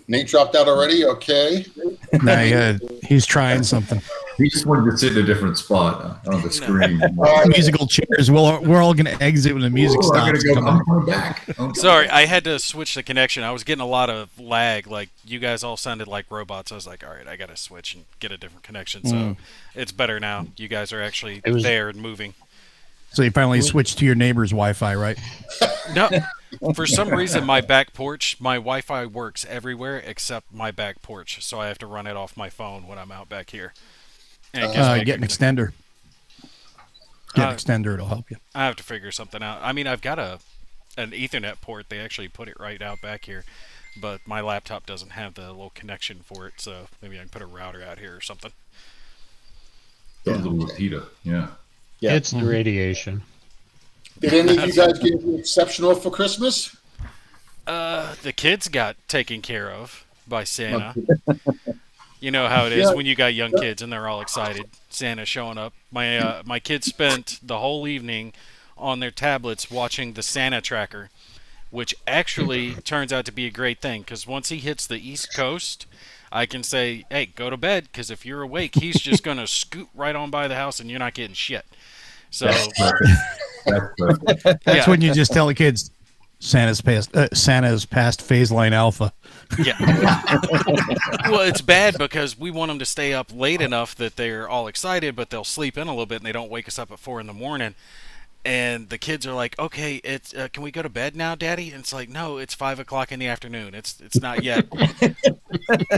Nate dropped out already. Okay. No, he's trying something. He just wanted to sit in a different spot on the screen. Musical chairs. We're all going to exit when the music stops. I'm coming back. Sorry, I had to switch the connection. I was getting a lot of lag. Like, you guys all sounded like robots. I was like, all right, I got to switch and get a different connection. So it's better now. You guys are actually there and moving. So you finally switched to your neighbor's Wi-Fi, right? No. For some reason, my back porch, my Wi-Fi works everywhere except my back porch. So I have to run it off my phone when I'm out back here. Get an extender. Get an extender, it'll help you. I have to figure something out. I mean, I've got an Ethernet port. They actually put it right out back here, but my laptop doesn't have the little connection for it, so maybe I can put a router out here or something. A little repeater, yeah. It's the radiation. Did any of you guys get anything exceptional for Christmas? The kids got taken care of by Santa. You know how it is when you got young kids and they're all excited. Santa showing up. My kids spent the whole evening on their tablets watching the Santa tracker, which actually turns out to be a great thing because once he hits the East Coast, I can say, hey, go to bed because if you're awake, he's just going to scoot right on by the house and you're not getting shit. So that's when you just tell the kids, Santa's past phase line alpha. Yeah. Well, it's bad because we want them to stay up late enough that they're all excited, but they'll sleep in a little bit and they don't wake us up at 4 a.m. And the kids are like, "Okay, it's can we go to bed now, Daddy?" And it's like, "No, it's 5 o'clock in the afternoon. It's not yet.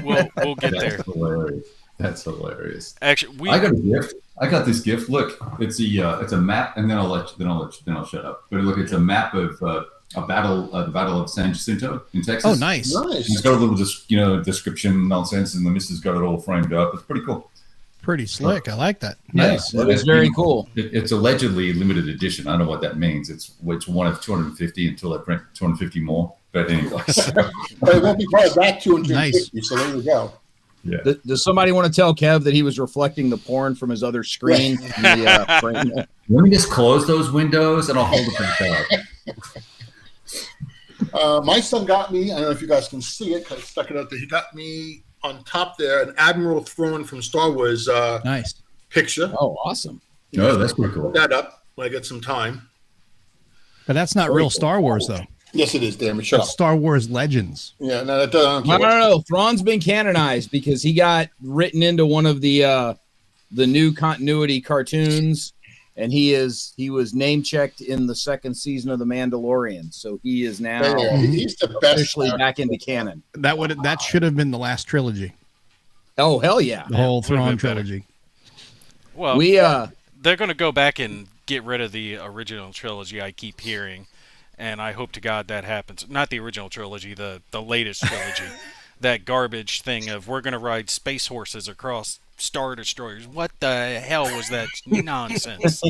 We'll get there." Hilarious. That's hilarious. Actually, I got a gift. I got this gift. Look, it's a map, and then I'll shut up. But look, it's a map of the Battle of San Jacinto in Texas. Oh, nice. It's got a little description nonsense, and the missus got it all framed up. It's pretty cool. Pretty slick. I like that. Nice. That is very cool. It's allegedly limited edition. I don't know what that means. It's one of 250 until they print 250 more. But anyway, but it won't be quite that 250. Nice. So there you go. Yeah. Does somebody want to tell Kev that he was reflecting the porn from his other screen? Let me just close those windows and I'll hold it for the My son got me, I don't know if you guys can see it because I stuck it out there. He got me on top there an Admiral Thrawn from Star Wars nice picture. Oh, awesome. Oh, that's pretty cool. Put that up when I get some time. But that's not real Star Wars, though. Yes, it is, damn it. Shut up. Star Wars Legends. Yeah, no, that doesn't. No. Thrawn's been canonized because he got written into one of the new continuity cartoons, and he was name checked in the second season of The Mandalorian. So he is now he's the best officially back into canon. That should have been the last trilogy. Oh, hell yeah. The whole Thrawn trilogy. Well, they're going to go back and get rid of the original trilogy, I keep hearing. And I hope to God that happens. Not the original trilogy, the latest trilogy. That garbage thing of we're going to ride space horses across Star Destroyers. What the hell was that nonsense?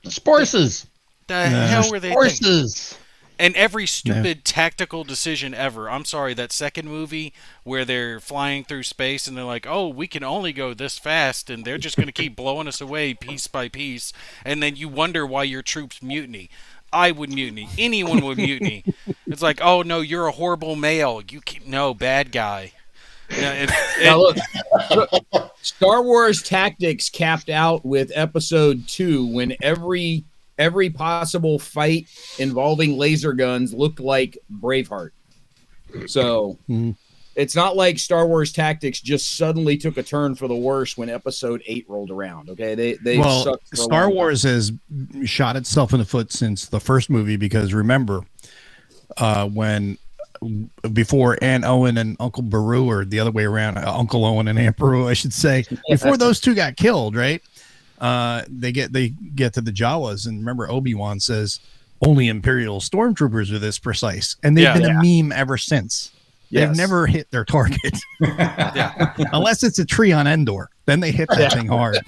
Sporces. The hell were they Horses. And every stupid tactical decision ever. I'm sorry, that second movie where they're flying through space and they're like, oh, we can only go this fast and they're just going to keep blowing us away piece by piece. And then you wonder why your troops mutiny. I would mutiny. Anyone would mutiny. It's like, oh, no, you're a horrible male. No, bad guy. Now, look, Star Wars Tactics capped out with Episode 2 when every possible fight involving laser guns looked like Braveheart. So it's not like Star Wars Tactics just suddenly took a turn for the worse when Episode 8 rolled around. Okay, Star Wars has shot itself in the foot since the first movie because remember, before Aunt Owen and Uncle Beru, or the other way around, Uncle Owen and Aunt Beru, I should say, before those two got killed, right? They get to the Jawas, and remember Obi-Wan says only Imperial stormtroopers are this precise, and they've been a meme ever since. They've never hit their target. Unless it's a tree on Endor. Then they hit that thing hard.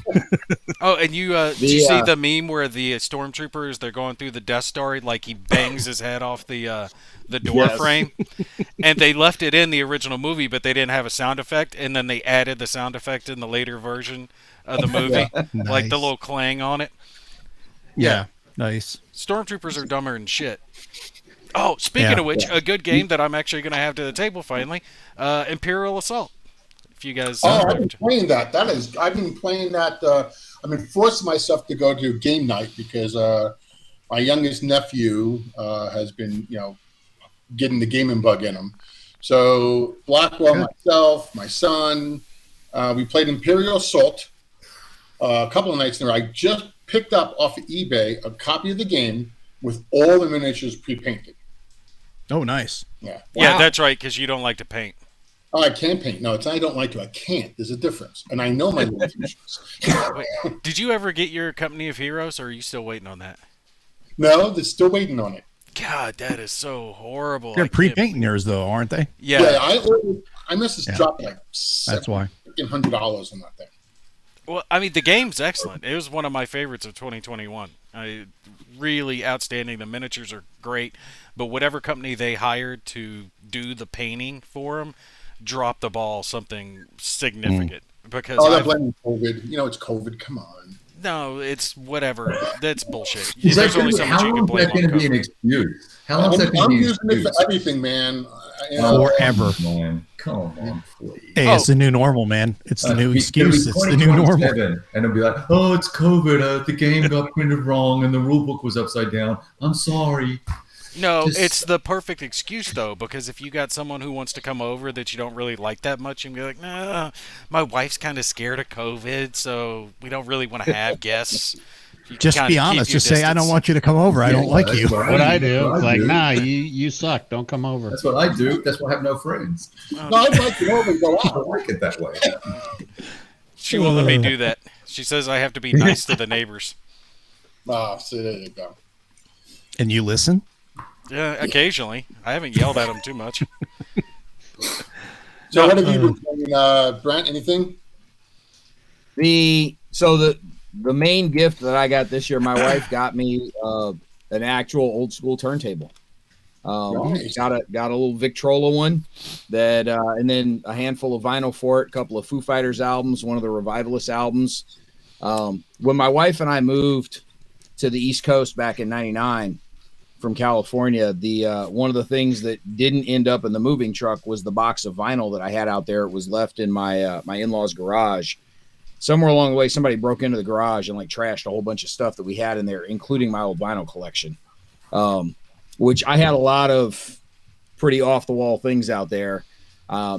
Oh, and did you see the meme where the stormtroopers, they're going through the Death Star, like he bangs his head off the door frame? And they left it in the original movie, but they didn't have a sound effect, and then they added the sound effect in the later version of the movie. Nice. Like the little clang on it. Yeah. Nice. Stormtroopers are dumber than shit. Oh, speaking Yeah. of which, a good game that I'm actually going to have to the table finally, Imperial Assault. If you guys, Oh, I've been playing that. I've been playing that. I've been forcing myself to go to game night because my youngest nephew has been, getting the gaming bug in him. So Blackwell, myself, my son, we played Imperial Assault a couple of nights in there. I just picked up off of eBay a copy of the game with all the miniatures pre-painted. Oh, nice. Yeah. Yeah, that's right, because you don't like to paint. Oh, I can paint. No, it's I don't like to. I can't. There's a difference. And I know my limitations. Wait, did you ever get your Company of Heroes, or are you still waiting on that? No, they're still waiting on it. God, that is so horrible. They're pre-painting yours, though, aren't they? Yeah. I must have dropped like That's why. $1,500 on that thing. Well, I mean, the game's excellent. It was one of my favorites of 2021. Really outstanding. The miniatures are great, but whatever company they hired to do the painting for them dropped the ball something significant. Because they're blaming COVID. It's COVID. Come on. No, it's whatever. That's bullshit. Is There's that only so much you can blame on going to be an COVID. excuse? How long is that going I'm to be an using it excuse? for everything, man. Forever. Man, come on, please. Hey, it's the new normal, man. It's the new excuse. It's the new normal. And it'll be like, oh, it's COVID. The game got printed wrong and the rule book was upside down. I'm sorry. No, it's the perfect excuse, though, because if you got someone who wants to come over that you don't really like that much, and be like, nah, my wife's kind of scared of COVID, so we don't really want to have guests. Just be honest. Just say, I don't want you to come over. I don't like you. What I do, it's like, nah, you suck. Don't come over. That's what I do. That's why I have no friends. No, I'd like to over and go I out. like it that way. She won't let me do that. She says I have to be nice to the neighbors. So there you go. And you listen? Yeah, occasionally. I haven't yelled at them too much. So what have you been playing, Brent? Anything? The main gift that I got this year, my wife got me an actual old school turntable. Nice. Got a little Victrola one that, and then a handful of vinyl for it, a couple of Foo Fighters albums, one of the Revivalist albums. When my wife and I moved to the East Coast back in '99 from California, the one of the things that didn't end up in the moving truck was the box of vinyl that I had out there. It was left in my my in-laws' garage. Somewhere along the way, somebody broke into the garage and trashed a whole bunch of stuff that we had in there, including my old vinyl collection, which I had a lot of pretty off-the-wall things out there.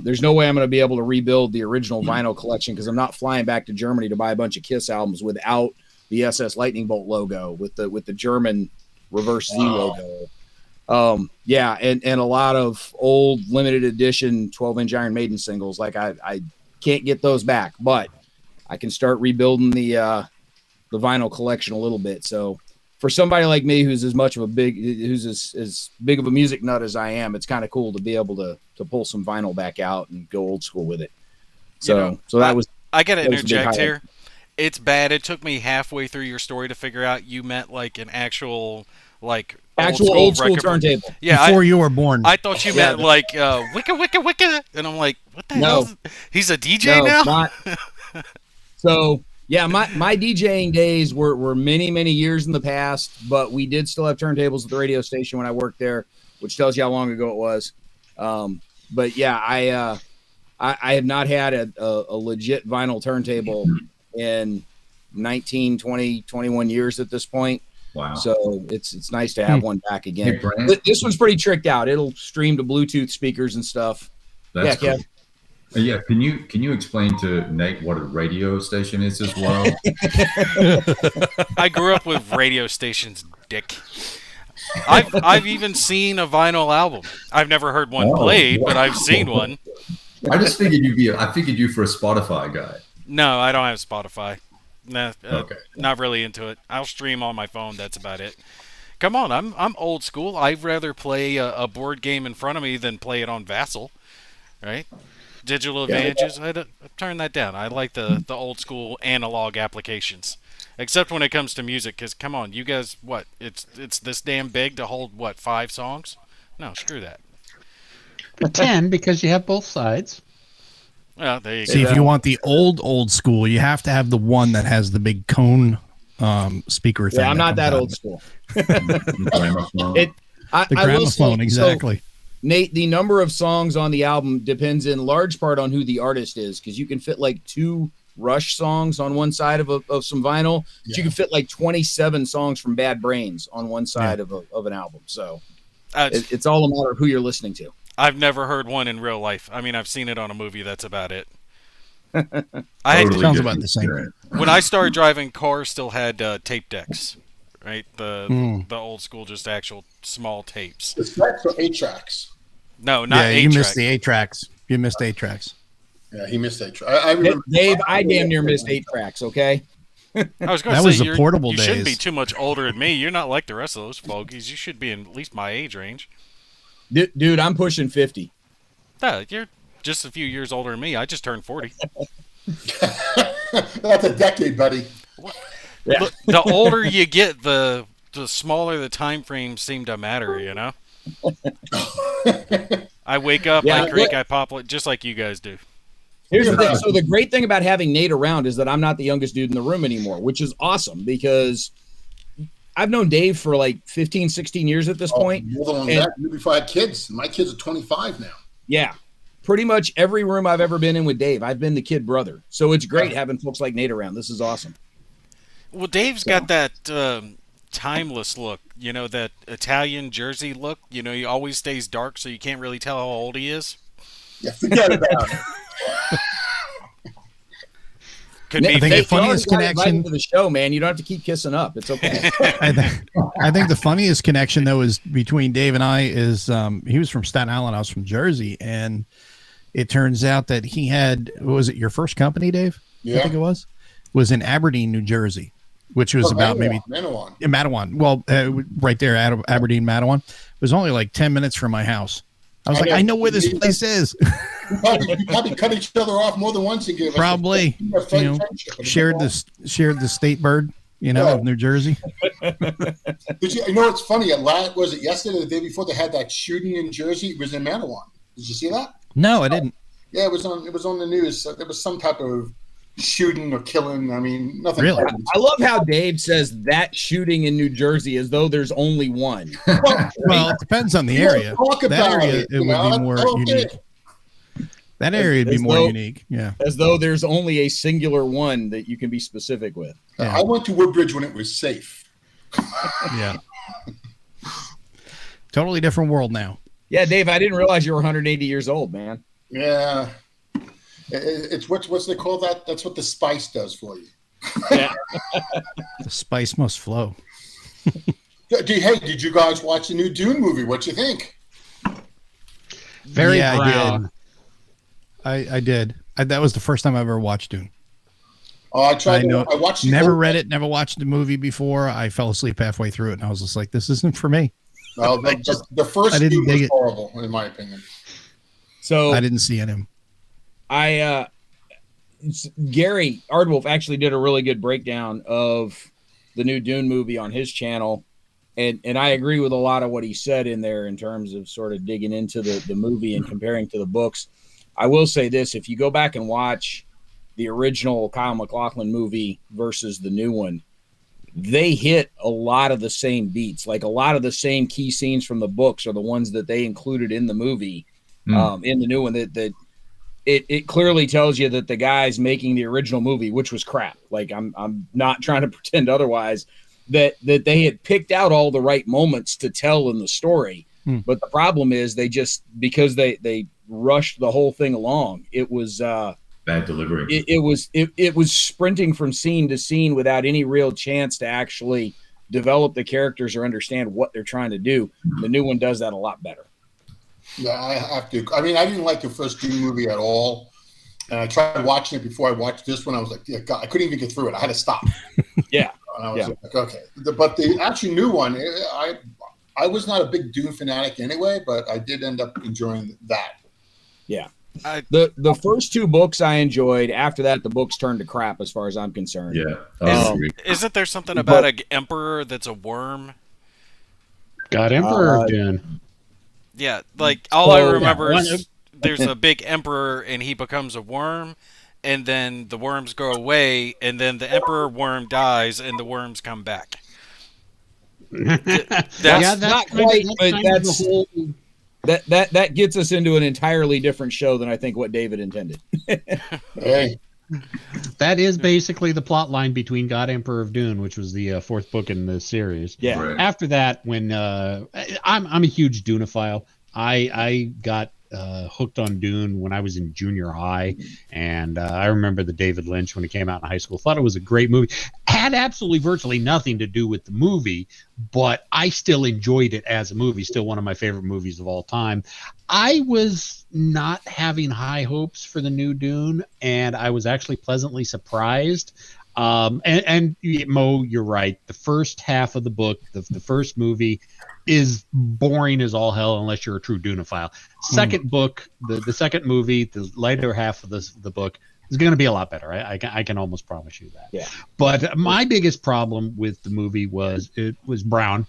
There's no way I'm going to be able to rebuild the original vinyl collection because I'm not flying back to Germany to buy a bunch of Kiss albums without the SS Lightning Bolt logo with the German reverse Z logo. Yeah, and a lot of old limited edition 12-inch Iron Maiden singles. I can't get those back, but I can start rebuilding the vinyl collection a little bit. So for somebody like me who's as big of a music nut as I am, it's kind of cool to be able to pull some vinyl back out and go old school with it. So that was. I got to interject here. It's bad. It took me halfway through your story to figure out you meant an actual old school turntable. Yeah, before you were born. I thought you meant wicka, and I'm like, what the hell? He's a DJ now. So yeah, my DJing days were many years in the past, but we did still have turntables at the radio station when I worked there, which tells you how long ago it was. But yeah, I have not had a legit vinyl turntable in 19, 20, 21 years at this point. Wow. So it's nice to have one back again. Hey, this one's pretty tricked out. It'll stream to Bluetooth speakers and stuff. That's yeah, cool. Yeah, can you explain to Nate what a radio station is as well? I grew up with radio stations, Dick. I've even seen a vinyl album. I've never heard one played, but I've seen one. I just figured I figured you for a Spotify guy. No, I don't have Spotify. Nah, Okay. Not really into it. I'll stream on my phone. That's about it. Come on, I'm old school. I'd rather play a board game in front of me than play it on Vassal, right? Digital advantages. I turn that down. I like the old school analog applications, except when it comes to music. Because come on, you guys, what? It's this damn big to hold 5 songs? No, screw that. But 10 because you have both sides. Well, there you go. See, if you want the old school, you have to have the one that has the big cone speaker thing. Yeah, I'm not that comes out. old school. The I will say, gramophone, exactly. So, Nate, the number of songs on the album depends in large part on who the artist is, because you can fit like 2 Rush songs on one side of some vinyl. But you can fit like 27 songs from Bad Brains on one side of an album. So it's all a matter of who you're listening to. I've never heard one in real life. I mean, I've seen it on a movie. That's about it. Sounds about the same. When I started driving, cars still had tape decks, right? The old school, just actual small tapes. The tracks or 8 tracks? No, not 8 you tracks. missed the 8 tracks. You missed 8 tracks. Yeah, he missed 8 tracks. I remember. Dave, I damn near missed 8 tracks. Okay. I was going That to was say the portable you shouldn't be days. too much older than me. You're not like the rest of those fogies. You should be in at least my age range. Dude, I'm pushing 50. Yeah, you're just a few years older than me. I just turned 40. That's a decade, buddy. Yeah. Look, the older you get, the smaller the time frames seem to matter, you know? I wake up, I drink, I pop, just like you guys do. Here's the thing. So the great thing about having Nate around is that I'm not the youngest dude in the room anymore, which is awesome because I've known Dave for like 15, 16 years at this point. More than that, before I had kids. My kids are 25 now. Yeah. Pretty much every room I've ever been in with Dave, I've been the kid brother. So it's great having folks like Nate around. This is awesome. Well, Dave's got that timeless look, you know, that Italian Jersey look. You know, he always stays dark, so you can't really tell how old he is. Yeah, forget about it. Could I be think the 50. funniest connection to the show, man. You don't have to keep kissing up. It's okay. I think the funniest connection though is between Dave and I is he was from Staten Island, I was from Jersey, and it turns out that he had, was it your first company, Dave? Yeah. I think it was in Aberdeen, New Jersey, which was about Manawan. Well, right there out of Aberdeen, Manawan. It was only like 10 minutes from my house. I was I know where this place is. You probably cut each other off more than once and give probably shared the state bird, of New Jersey. Did you know it's funny? Was it yesterday or the day before they had that shooting in Jersey? It was in Manawan. Did you see that? No, I didn't. Yeah, it was on the news. There was some type of shooting or killing. I mean, nothing. Really? I love how Dave says that shooting in New Jersey as though there's only one. Well, it depends on the area. That area it would be more unique. That area would be more unique. Yeah. As though there's only a singular one that you can be specific with. Yeah. I went to Woodbridge when it was safe. Yeah. Totally different world now. Yeah, Dave, I didn't realize you were 180 years old, man. Yeah. It's what's they call that? That's what the spice does for you. Yeah. The spice must flow. Did you guys watch the new Dune movie? What you think? Very brown. I did. That was the first time I ever watched Dune. Oh, I watched. Never read it. Never watched the movie before. I fell asleep halfway through it, and I was just like, "This isn't for me." Well, the first Dune was horrible, in my opinion. So I didn't see him. Gary Ardwolf actually did a really good breakdown of the new Dune movie on his channel. And I agree with a lot of what he said in there in terms of sort of digging into the movie and comparing to the books. I will say this, if you go back and watch the original Kyle MacLachlan movie versus the new one, they hit a lot of the same beats. Like a lot of the same key scenes from the books are the ones that they included in the movie, in the new one. That it clearly tells you that the guys making the original movie, which was crap, like I'm not trying to pretend otherwise, that they had picked out all the right moments to tell in the story. But the problem is because they rushed the whole thing along. It was bad delivery. It was sprinting from scene to scene without any real chance to actually develop the characters or understand what they're trying to do. The new one does that a lot better. Yeah, I have to. I mean, I didn't like the first Dune movie at all. And I tried watching it before I watched this one. I was like, yeah, God, I couldn't even get through it. I had to stop. Yeah. And I was like, okay. But the actually new one, I was not a big Dune fanatic anyway, but I did end up enjoying that. Yeah. The first 2 books I enjoyed. After that, the books turned to crap as far as I'm concerned. Yeah. Isn't there something about an emperor that's a worm? Got Emperor again. Yeah, like all I remember is there's a big emperor and he becomes a worm, and then the worms go away, and then the emperor worm dies and the worms come back. That's not quite, but that's the whole. That gets us into an entirely different show than I think what David intended. Hey, That is basically the plot line between God Emperor of Dune, which was the fourth book in the series. Yeah. Right. After that, when I'm a huge Duneophile, I got hooked on Dune when I was in junior high, and I remember the David Lynch when it came out in high school. Thought it was a great movie. Had absolutely virtually nothing to do with the movie, but I still enjoyed it as a movie. Still one of my favorite movies of all time. I was not having high hopes for the new Dune, and I was actually pleasantly surprised. And Mo, you're right. The first half of the book, the first movie, is boring as all hell unless you're a true Duneophile. Second book, the second movie, the later half of the book is going to be a lot better. I can almost promise you that. Yeah. But my biggest problem with the movie was it was brown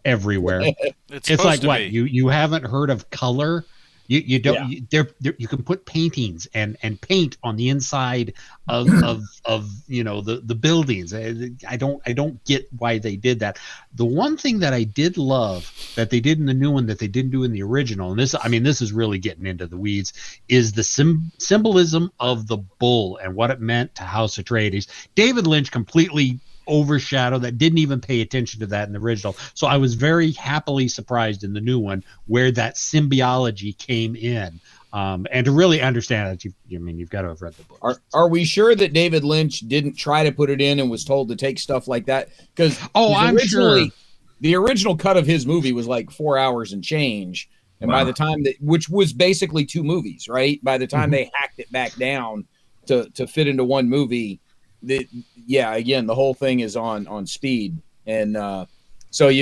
everywhere. It's like what you haven't heard of color. You don't. Yeah. You can put paintings and paint on the inside of the buildings. I don't get why they did that. The one thing that I did love that they did in the new one that they didn't do in the original, and this is really getting into the weeds, is the symbolism of the bull and what it meant to House Atreides. David Lynch completely overshadowed that, didn't even pay attention to that in the original. So I was very happily surprised in the new one where that symbiology came in. And to really understand it, you've got to have read the book. Are we sure that David Lynch didn't try to put it in and was told to take stuff like that? Because I'm sure the original cut of his movie was like 4 hours and change. And by the time which was basically 2 movies, right? By the time they hacked it back down to fit into one movie, again, the whole thing is on speed. And so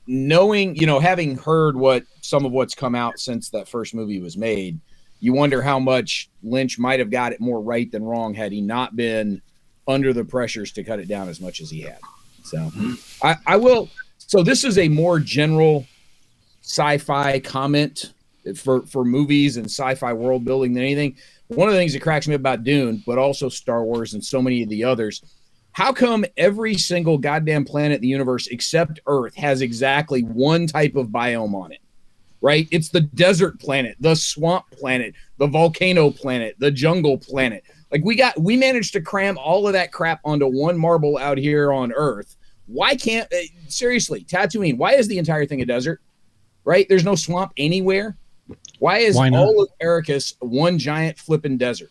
having heard some of what's come out since that first movie was made, you wonder how much Lynch might have got it more right than wrong had he not been under the pressures to cut it down as much as he had. So I will. So this is a more general sci-fi comment for movies and sci-fi world building than anything. One of the things that cracks me about Dune, but also Star Wars and so many of the others, how come every single goddamn planet in the universe except Earth has exactly one type of biome on it, right? It's the desert planet, the swamp planet, the volcano planet, the jungle planet. Like we managed to cram all of that crap onto one marble out here on Earth. Why can't, seriously, Tatooine, why is the entire thing a desert, right? There's no swamp anywhere. Why is all of Arrakis one giant flipping desert?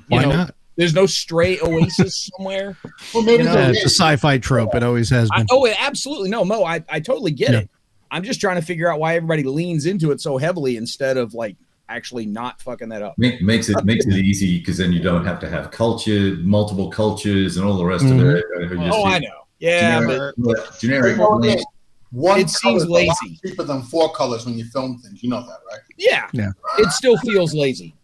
Why not? There's no stray oasis somewhere. Well, maybe it's a sci-fi trope. It always has been. Absolutely. No, Mo, I totally get it. I'm just trying to figure out why everybody leans into it so heavily instead of like actually not fucking that up. Makes it easy because then you don't have to have multiple cultures and all the rest of it. I know. Yeah, generic. It seems lazy. Cheaper than 4 colors when you film things. You know that, right? Yeah. It still feels lazy.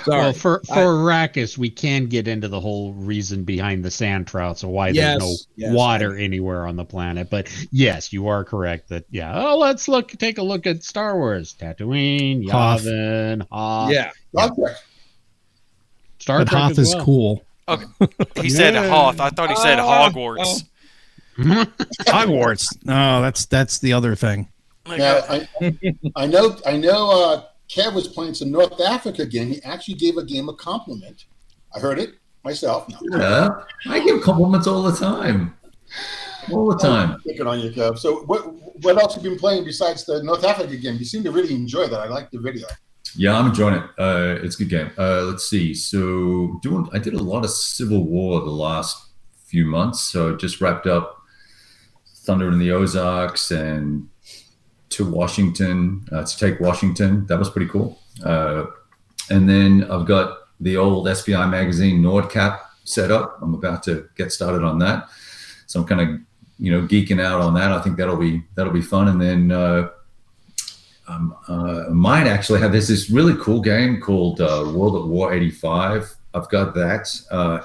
Sorry. Well, for Arrakis, we can get into the whole reason behind the sand trouts or why there's no water anywhere on the planet. But yes, you are correct that let's take a look at Star Wars. Tatooine, Yavin, Hoth. Yeah. Star Trek Hoth is cool. Okay. He said Hoth. I thought he said Hogwarts. Hogwarts. No, that's the other thing. Now, I know Kev was playing some North Africa game. He actually gave a game a compliment. I heard it myself. No. Yeah, I give compliments all the time. Picking on you, Kev. So what else have you been playing besides the North Africa game? You seem to really enjoy that. I like the video. Yeah, I'm enjoying it. It's a good game. Let's see. So I did a lot of Civil War the last few months. So just wrapped up Thunder in the Ozarks and to take Washington. That was pretty cool. And then I've got the old SPI magazine Nordcap set up. I'm about to get started on that. So I'm kind of, geeking out on that. I think that'll be fun. And then might actually have this really cool game called World at War 85. I've got that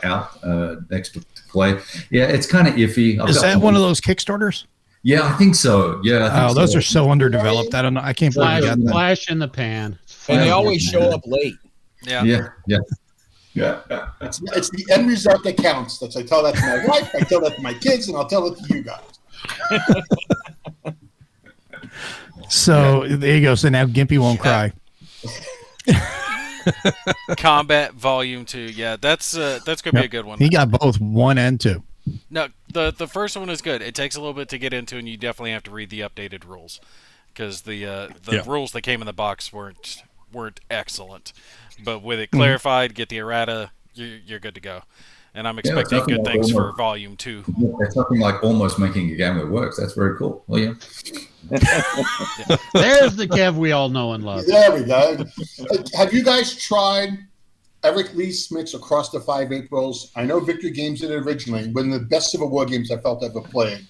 out next to play. Yeah, it's kind of iffy. Is that one of those Kickstarters? Yeah, I think so. Yeah. Those are so underdeveloped. I don't know. I can't believe you got that. Flash in the pan. And they always show up late. Yeah. Yeah. It's the end result that counts. I tell that to my wife, I tell that to my kids, and I'll tell it to you guys. So there you go. So now Gimpy won't cry. Combat Volume 2. Yeah, that's gonna be a good one. He got both 1 and 2. No, the first one is good. It takes a little bit to get into, and you definitely have to read the updated rules because the rules that came in the box weren't excellent. But with it clarified, get the errata, you're good to go. And I'm expecting good things for Volume 2. It's nothing like almost making a game that works. That's very cool. Well, yeah. There's the Kev we all know and love. There we go. Have you guys tried Eric Lee Smith's Across the 5 Aprils? I know Victory Games did it originally. One of the best Civil War games I felt ever played.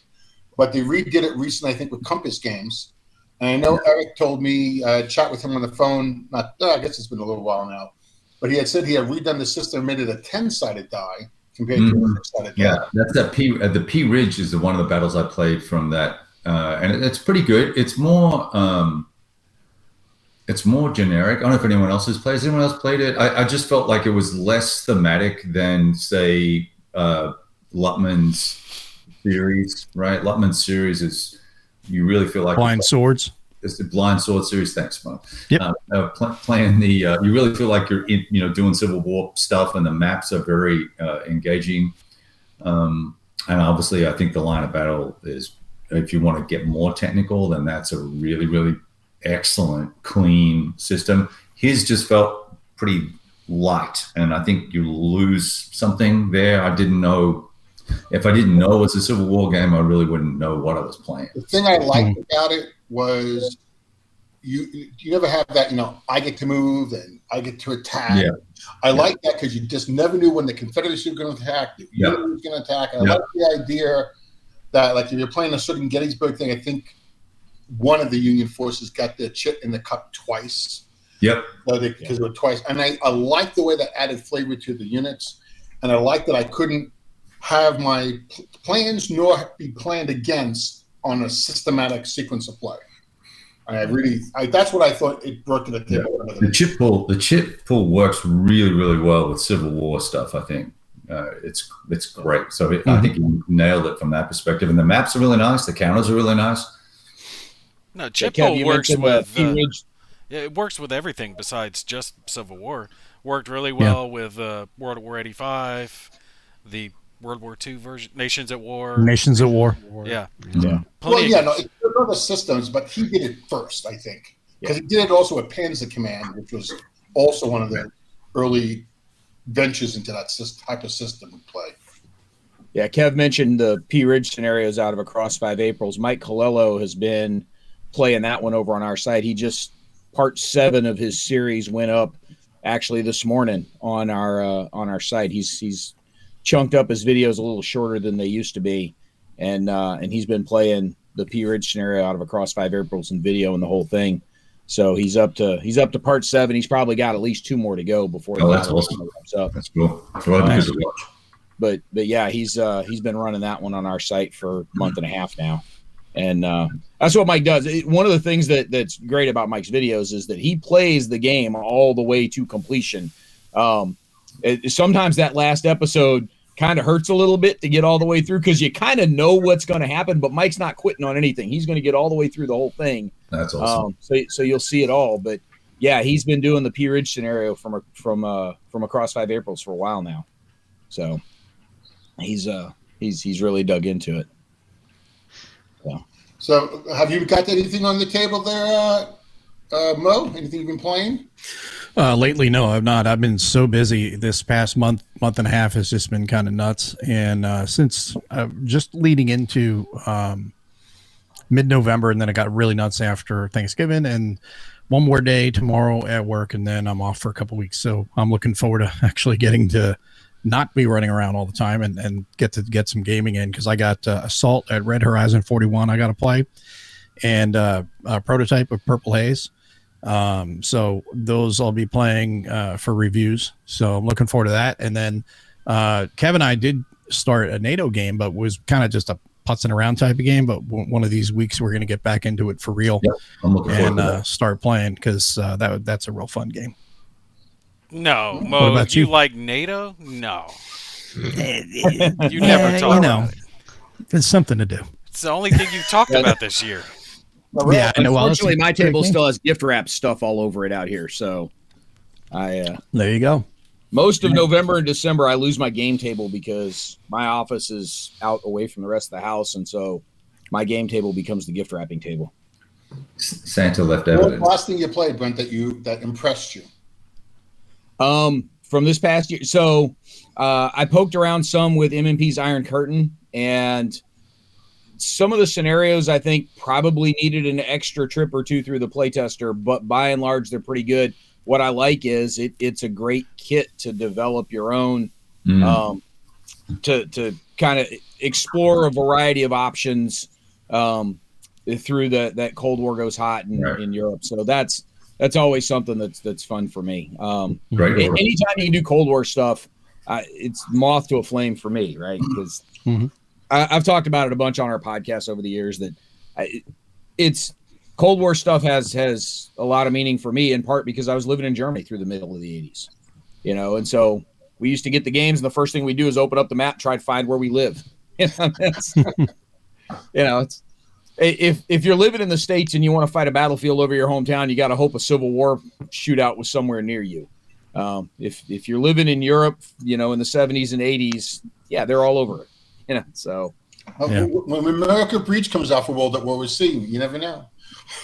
But they redid it recently, I think, with Compass Games. And I know Eric told me, chat with him on the phone, I guess it's been a little while now, but he had said he had redone the system and made it a 10-sided die compared to a 6-sided die. Yeah, that's the P Ridge is one of the battles I played from that. And it's pretty good. It's more generic. I don't know if anyone else has played. Has anyone else played it? I just felt like it was less thematic than, say, Lutman's series, right? Lutman's series is, you really feel like Blind Swords. It's the Blind Sword series. Thanks, Mo. Yep. Playing the, you really feel like you're doing Civil War stuff, and the maps are very engaging. And obviously, I think the line of battle is, if you want to get more technical, then that's a really, really excellent, clean system. His just felt pretty light, and I think you lose something there. I didn't know. If I didn't know it was a Civil War game, I really wouldn't know what I was playing. The thing I liked about it was you never have that, I get to move and I get to attack. Yeah. I like that because you just never knew when the Confederacy was going to attack, the Union was going to attack. And I like the idea that, like, if you're playing a certain Gettysburg thing, I think one of the Union forces got their chip in the cup twice. Yep. Because it was twice. And I like the way that added flavor to the units. And I like that I couldn't have my plans nor be planned against on a systematic sequence of play. That's what I thought it brought to the table. Yeah. The chip pull works really, really well with Civil War stuff, I think. It's great. So I think you nailed it from that perspective. And the maps are really nice. The counters are really nice. No, chip pull works with it works with everything besides just Civil War. Worked really well with World War 85, the World War II version, Nations at War. Yeah. It's other systems, but he did it first, I think, because he did it also with Panzer Command, which was also one of the early ventures into that type of system of play. Yeah, Kev mentioned the P Ridge scenarios out of Across 5 Aprils. Mike Colello has been playing that one over on our site. He just part 7 of his series went up actually this morning on our site. He's chunked up his videos a little shorter than they used to be, and he's been playing the P Ridge scenario out of Across 5 Aprils in video and the whole thing. So he's up to part 7. He's probably got at least 2 more to go before that's awesome. Up. That's cool. Nice. But yeah, he's been running that one on our site for a month and a half now, and that's what Mike does. One of the things that's great about Mike's videos is that he plays the game all the way to completion. Sometimes that last episode kind of hurts a little bit to get all the way through because you kind of know what's going to happen, but Mike's not quitting on anything. He's going to get all the way through the whole thing. That's awesome. So you'll see it all. But yeah, he's been doing the P Ridge scenario from Across 5 Aprils for a while now. So he's really dug into it. Yeah. So have you got anything on the table there, Mo? Anything you've been playing? Lately, no, I've not. I've been so busy. This past month and a half has just been kind of nuts. And since just leading into mid-November, and then it got really nuts after Thanksgiving, and one more day tomorrow at work, and then I'm off for a couple weeks. So I'm looking forward to actually getting to not be running around all the time and get some gaming in, because I got Assault at Red Horizon 41 I got to play, and a prototype of Purple Haze. So those I'll be playing for reviews. So I'm looking forward to that. And then Kevin and I did start a NATO game, but was kind of just a putzing around type of game. But one of these weeks we're going to get back into it for real. Yep, I'm looking forward to that. Start playing, because that's a real fun game. No, What Mo, about you you? like NATO? No. You Yeah, never talk about it. There's something to do. It's the only thing you've talked about this year. Yeah, I know. Well, Unfortunately, my table great game. still has gift wrap stuff all over it out here. So, There you go. most of November and December, I lose my game table because my office is out away from the rest of the house, and so my game table becomes the gift wrapping table. Santa left What was evidence. the last thing you played, Brent, that impressed you? From this past year, so I poked around some with MMP's Iron Curtain, and some of the scenarios I think probably needed an extra trip or two through the playtester, but by and large, they're pretty good. What I like is it's a great kit to develop your own, to kind of explore a variety of options through that Cold War goes hot in Europe. So that's always something that's fun for me. Great. Anytime you can do Cold War stuff, it's moth to a flame for me, right? Because I've talked about it a bunch on our podcast over the years that it's Cold War stuff has a lot of meaning for me, in part because I was living in Germany through the middle of the 80s, and so we used to get the games, and the first thing we do is open up the map, try to find where we live. It's if you're living in the States and you want to fight a battlefield over your hometown, you got to hope a Civil War shootout was somewhere near you. If you're living in Europe, in the 70s and 80s, yeah, they're all over it. So when America Breach comes out for World at War, we're seeing. You never know.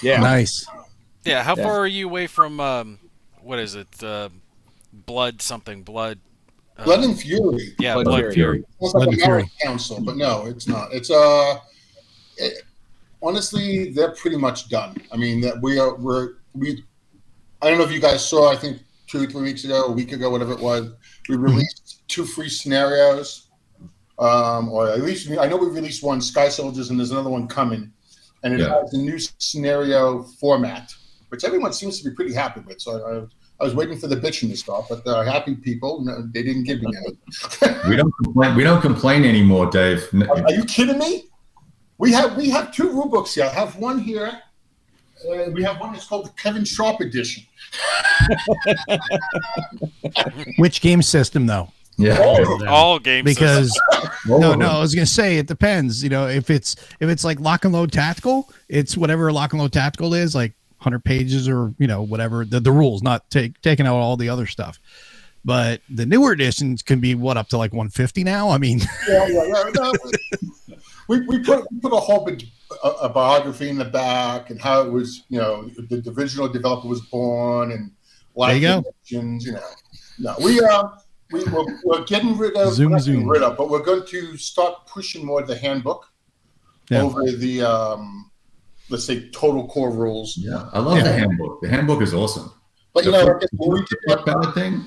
Yeah, Nice. Yeah, how far are you away from what is it? Blood something, blood. Blood and Fury. Yeah, Blood Fury. It's Blood like and a Fury. Marrow Council, but no, it's not. It's honestly, they're pretty much done. I mean, that we. I don't know if you guys saw. I think 2 or 3 weeks ago, a week ago, whatever it was, we released 2 free scenarios. Or at least I know we released one, Sky Soldiers, and there's another one coming, and it has a new scenario format, which everyone seems to be pretty happy with. So I was waiting for the bitching to start, but they're happy people. No, they didn't give me any. We don't complain anymore, Dave. Are you kidding me? We have 2 rule books here. I have one here. We have one that's called the Kevin Sharp edition. Which game system, though? Yeah. All games. Because no, I was gonna say it depends. If it's like Lock and Load Tactical, it's whatever Lock and Load Tactical is, like 100 pages or whatever the rules, not taking out all the other stuff. But the newer editions can be up to like 150 now. I mean, No, we put a whole big a biography in the back and how it was, the original developer was born and there you go. No, we're getting rid of, but we're going to start pushing more the handbook over the let's say total core rules. Yeah, I love the handbook. The handbook is awesome. But the flip card thing.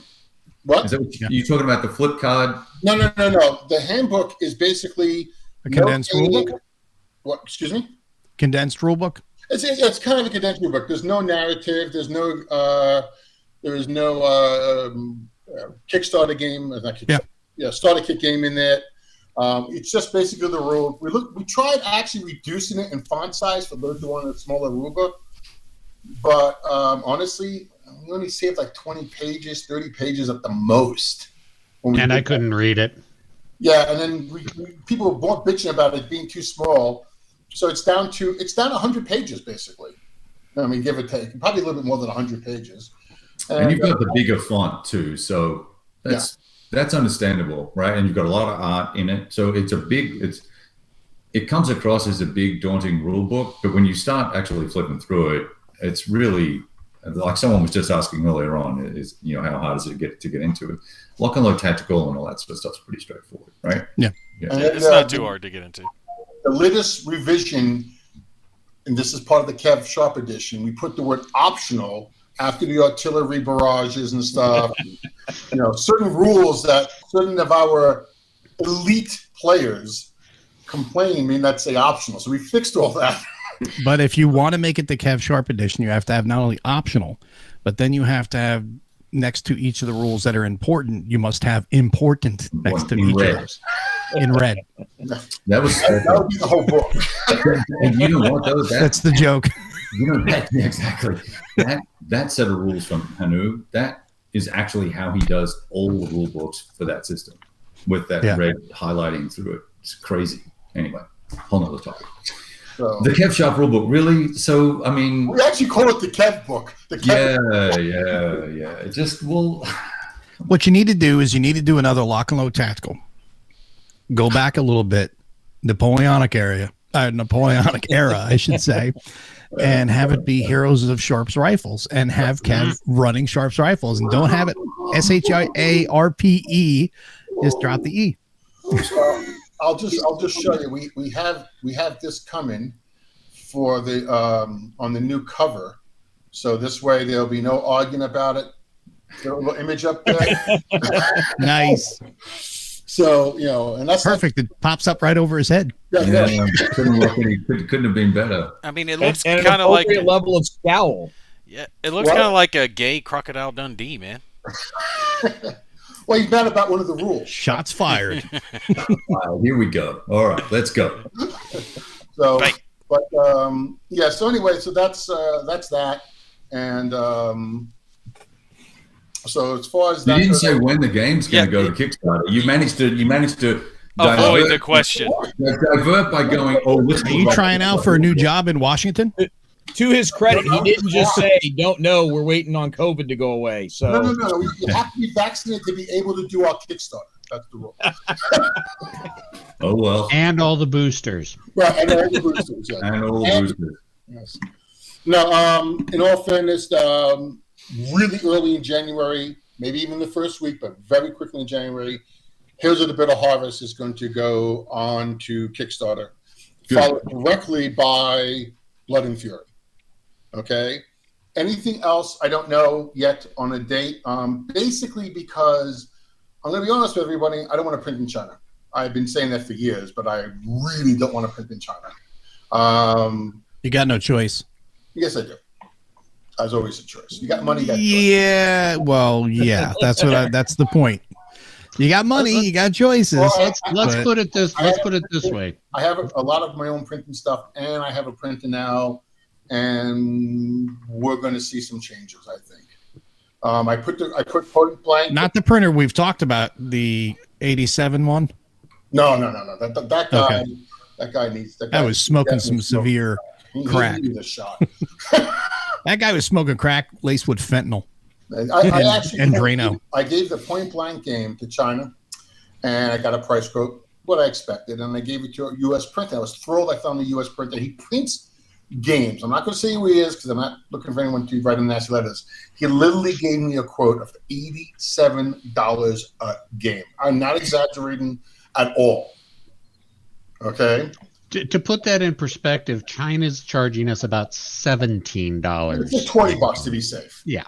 What? Is that what you talking about? The flip card? No. The handbook is basically a condensed rule book. What? Excuse me. Condensed rule book. It's kind of a condensed rule book. There's no narrative. There's no Kickstarter game. Starter kit game in there. It's just basically the rule. We tried actually reducing it in font size for those who want a smaller rule book, but honestly, we only saved like 20 pages, 30 pages at the most. And I couldn't read it. Yeah, and then people were bitching about it being too small, so it's down 100 pages basically. I mean, give or take, probably a little bit more than 100 pages. And you've got the bigger font too, so that's understandable, right? And you've got a lot of art in it, so it comes across as a big, daunting rule book. But when you start actually flipping through it, it's really like someone was just asking earlier on: is how hard is it to get into it? Lock and Load Tactical and all that sort of stuff's pretty straightforward, right? Yeah. It's not too hard to get into. The latest revision, and this is part of the Kev Sharp edition, we put the word optional after the artillery barrages and stuff. Certain rules that certain of our elite players complain may not say optional. So we fixed all that. But if you want to make it the Kev Sharp edition, you have to have not only optional, but then you have to have next to each of the rules that are important, you must have important next to each of those. In red. That would be the whole book. And you know what? That's the joke. Exactly. That set of rules from Hanu, that is actually how he does all the rule books for that system with that red highlighting through it. It's crazy. Anyway, whole nother topic. So, the Kev Shop rulebook, really? So, I mean, we actually call it the Kev book. The Kev yeah. It just will. What you need to do is you need to do another lock and load tactical. Go back a little bit, Napoleonic era, I should say, and have it be Heroes of Sharps Rifles, and have Kev running Sharps Rifles, and don't have it SHIARPE. Just drop the E. So I'll just show you. We have this coming for the on the new cover. So this way there'll be no arguing about it. Got a little image up there. Nice. So and that's perfect. It pops up right over his head. Yeah, couldn't have been better. I mean, it looks kind of like a level of scowl. Yeah, it looks kind of like a gay Crocodile Dundee, man. Well, he's mad about one of the rules. Shots fired. Wow, here we go. All right, let's go. So, but So anyway, so that's that, and so as far as you didn't say when the game's going to go to Kickstarter. You managed to avoid the question. Divert by going. Oh, are you trying out for a new job in Washington? To his credit, he didn't just say, "Don't know, we're waiting on COVID to go away." So no. You have to be vaccinated to be able to do our Kickstarter. That's the rule. Oh well. And all the boosters. Right, and all the boosters. Yeah. And all the boosters. Yes. No, in all fairness, really early in January, maybe even the first week, but very quickly in January, Heroes of the Bitter Harvest is going to go on to Kickstarter, followed directly by Blood and Fury. Okay. Anything else? I don't know yet on a date. Basically, because I'm going to be honest with everybody, I don't want to print in China. I've been saying that for years, but I really don't want to print in China. You got no choice. Yes, I do. There's always a choice. You got money. You got choice. Well, yeah. That's the point. You got money. You got choices. Well, let's put it this way. I have a lot of my own printing stuff, and I have a printer now. And we're going to see some changes, I think. I put point blank. Not the printer we've talked about, the 87 one. No. That guy. Okay. That guy needs. That was smoking some severe crack. He needs a shot. That guy was smoking crack laced with fentanyl. I actually and Drano. I gave the point blank game to China, and I got a price quote, what I expected, and I gave it to a U.S. printer. I was thrilled. I found the U.S. printer. He prints games. I'm not going to say who he is because I'm not looking for anyone to write him nasty letters. He literally gave me a quote of $87 a game. I'm not exaggerating at all. Okay. To put that in perspective, China's charging us about $17. It's $20 to be safe. Yeah.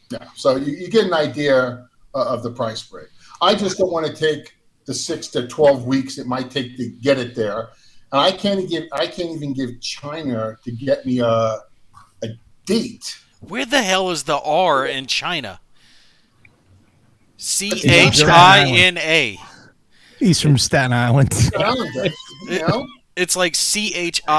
Yeah. So you get an idea of the price break. I just don't want to take the 6 to 12 weeks it might take to get it there. And I can't even give China to get me a date. Where the hell is the R in China? China. He's from Staten Island. It's like CHINARRRR.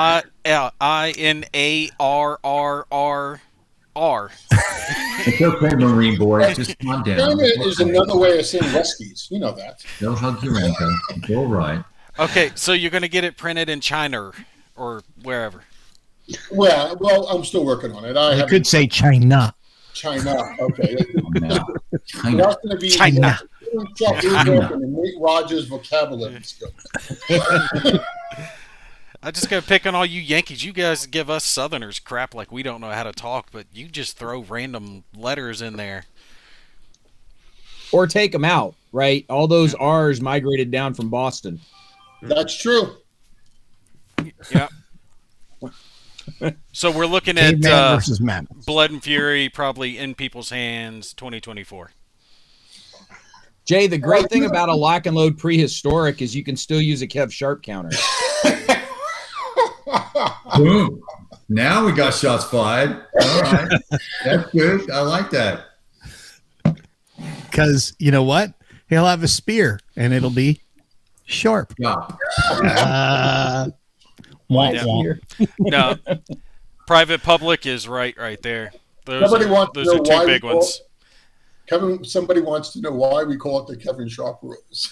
It's okay, Marine boy. Just calm down. China is another way of saying Ruskies. You know that. They'll hug your ankle. It's all right. Okay, so you're going to get it printed in China or wherever. Well, I'm still working on it. I could say China. China. Okay. China. That's going to be China. And Nate Rogers' vocabulary skills. I just got to pick on all you Yankees. You guys give us Southerners crap like we don't know how to talk, but you just throw random letters in there. Or take them out, right? All those R's migrated down from Boston. That's true. Yeah. So we're looking at versus Man. Blood and Fury probably in people's hands 2024. Jay, the great thing about a lock and load prehistoric is you can still use a Kev Sharp counter. Boom. Now we got shots fired. All right. That's good. I like that. Because you know what? He'll have a spear and it'll be sharp. Yeah. No. Private Public is right there. Those Nobody wants are two big ones. Kevin, somebody wants to know why we call it the Kevin Sharp rules.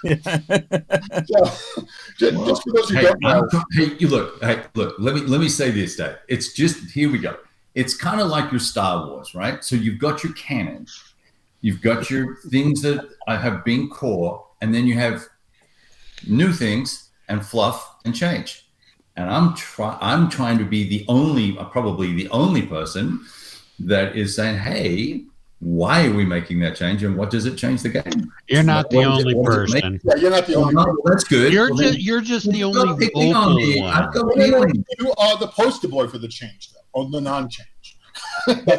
Just for those who don't know. Look. Let me say this, Dave. It's just, here we go. It's kind of like your Star Wars, right? So you've got your canon, you've got your things that have been core, and then you have new things and fluff and change. And I'm trying to be probably the only person that is saying, hey, why are we making that change, and what does it change the game? You're not the only person. Yeah, you're not the only person. That's good. You're just the only vocal one. You are the poster boy for the change, though, or the non-change.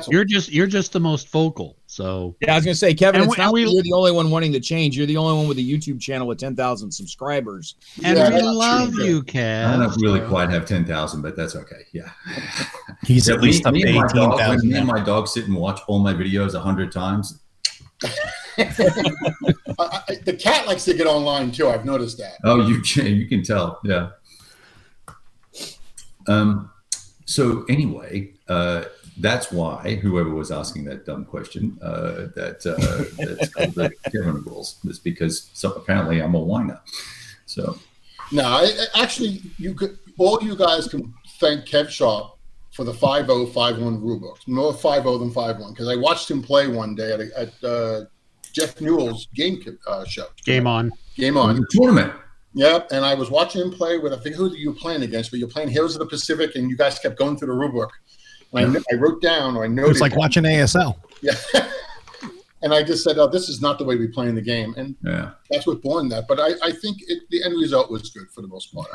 You're just the most vocal. So yeah, I was gonna say, Kevin, it's not you're the only one wanting to change. You're the only one with a YouTube channel with 10,000 subscribers. And we love you, Kev. I don't really quite have 10,000, but that's okay. Yeah, he's at least up to 18,000. Me and my dog sit and watch all my videos 100 times. The cat likes to get online too. I've noticed that. Oh, you can tell. Yeah. So anyway, that's why whoever was asking that dumb question, that's called the Kevin rules, is because apparently I'm a whiner. So no, actually, all you guys can thank Kev Sharp for the 5-0-5-1 rule books. More 5-0 than 5-1, because I watched him play one day at Jeff Newell's game show. Game on tournament. Yeah, and I was watching him play with, I think, who you were playing against, but you're playing Heroes of the Pacific, and you guys kept going through the rule book. And I wrote down, or I noted. It's like watching ASL. Yeah. And I just said, oh, this is not the way we play in the game. And that's what born that. But I think the end result was good for the most part.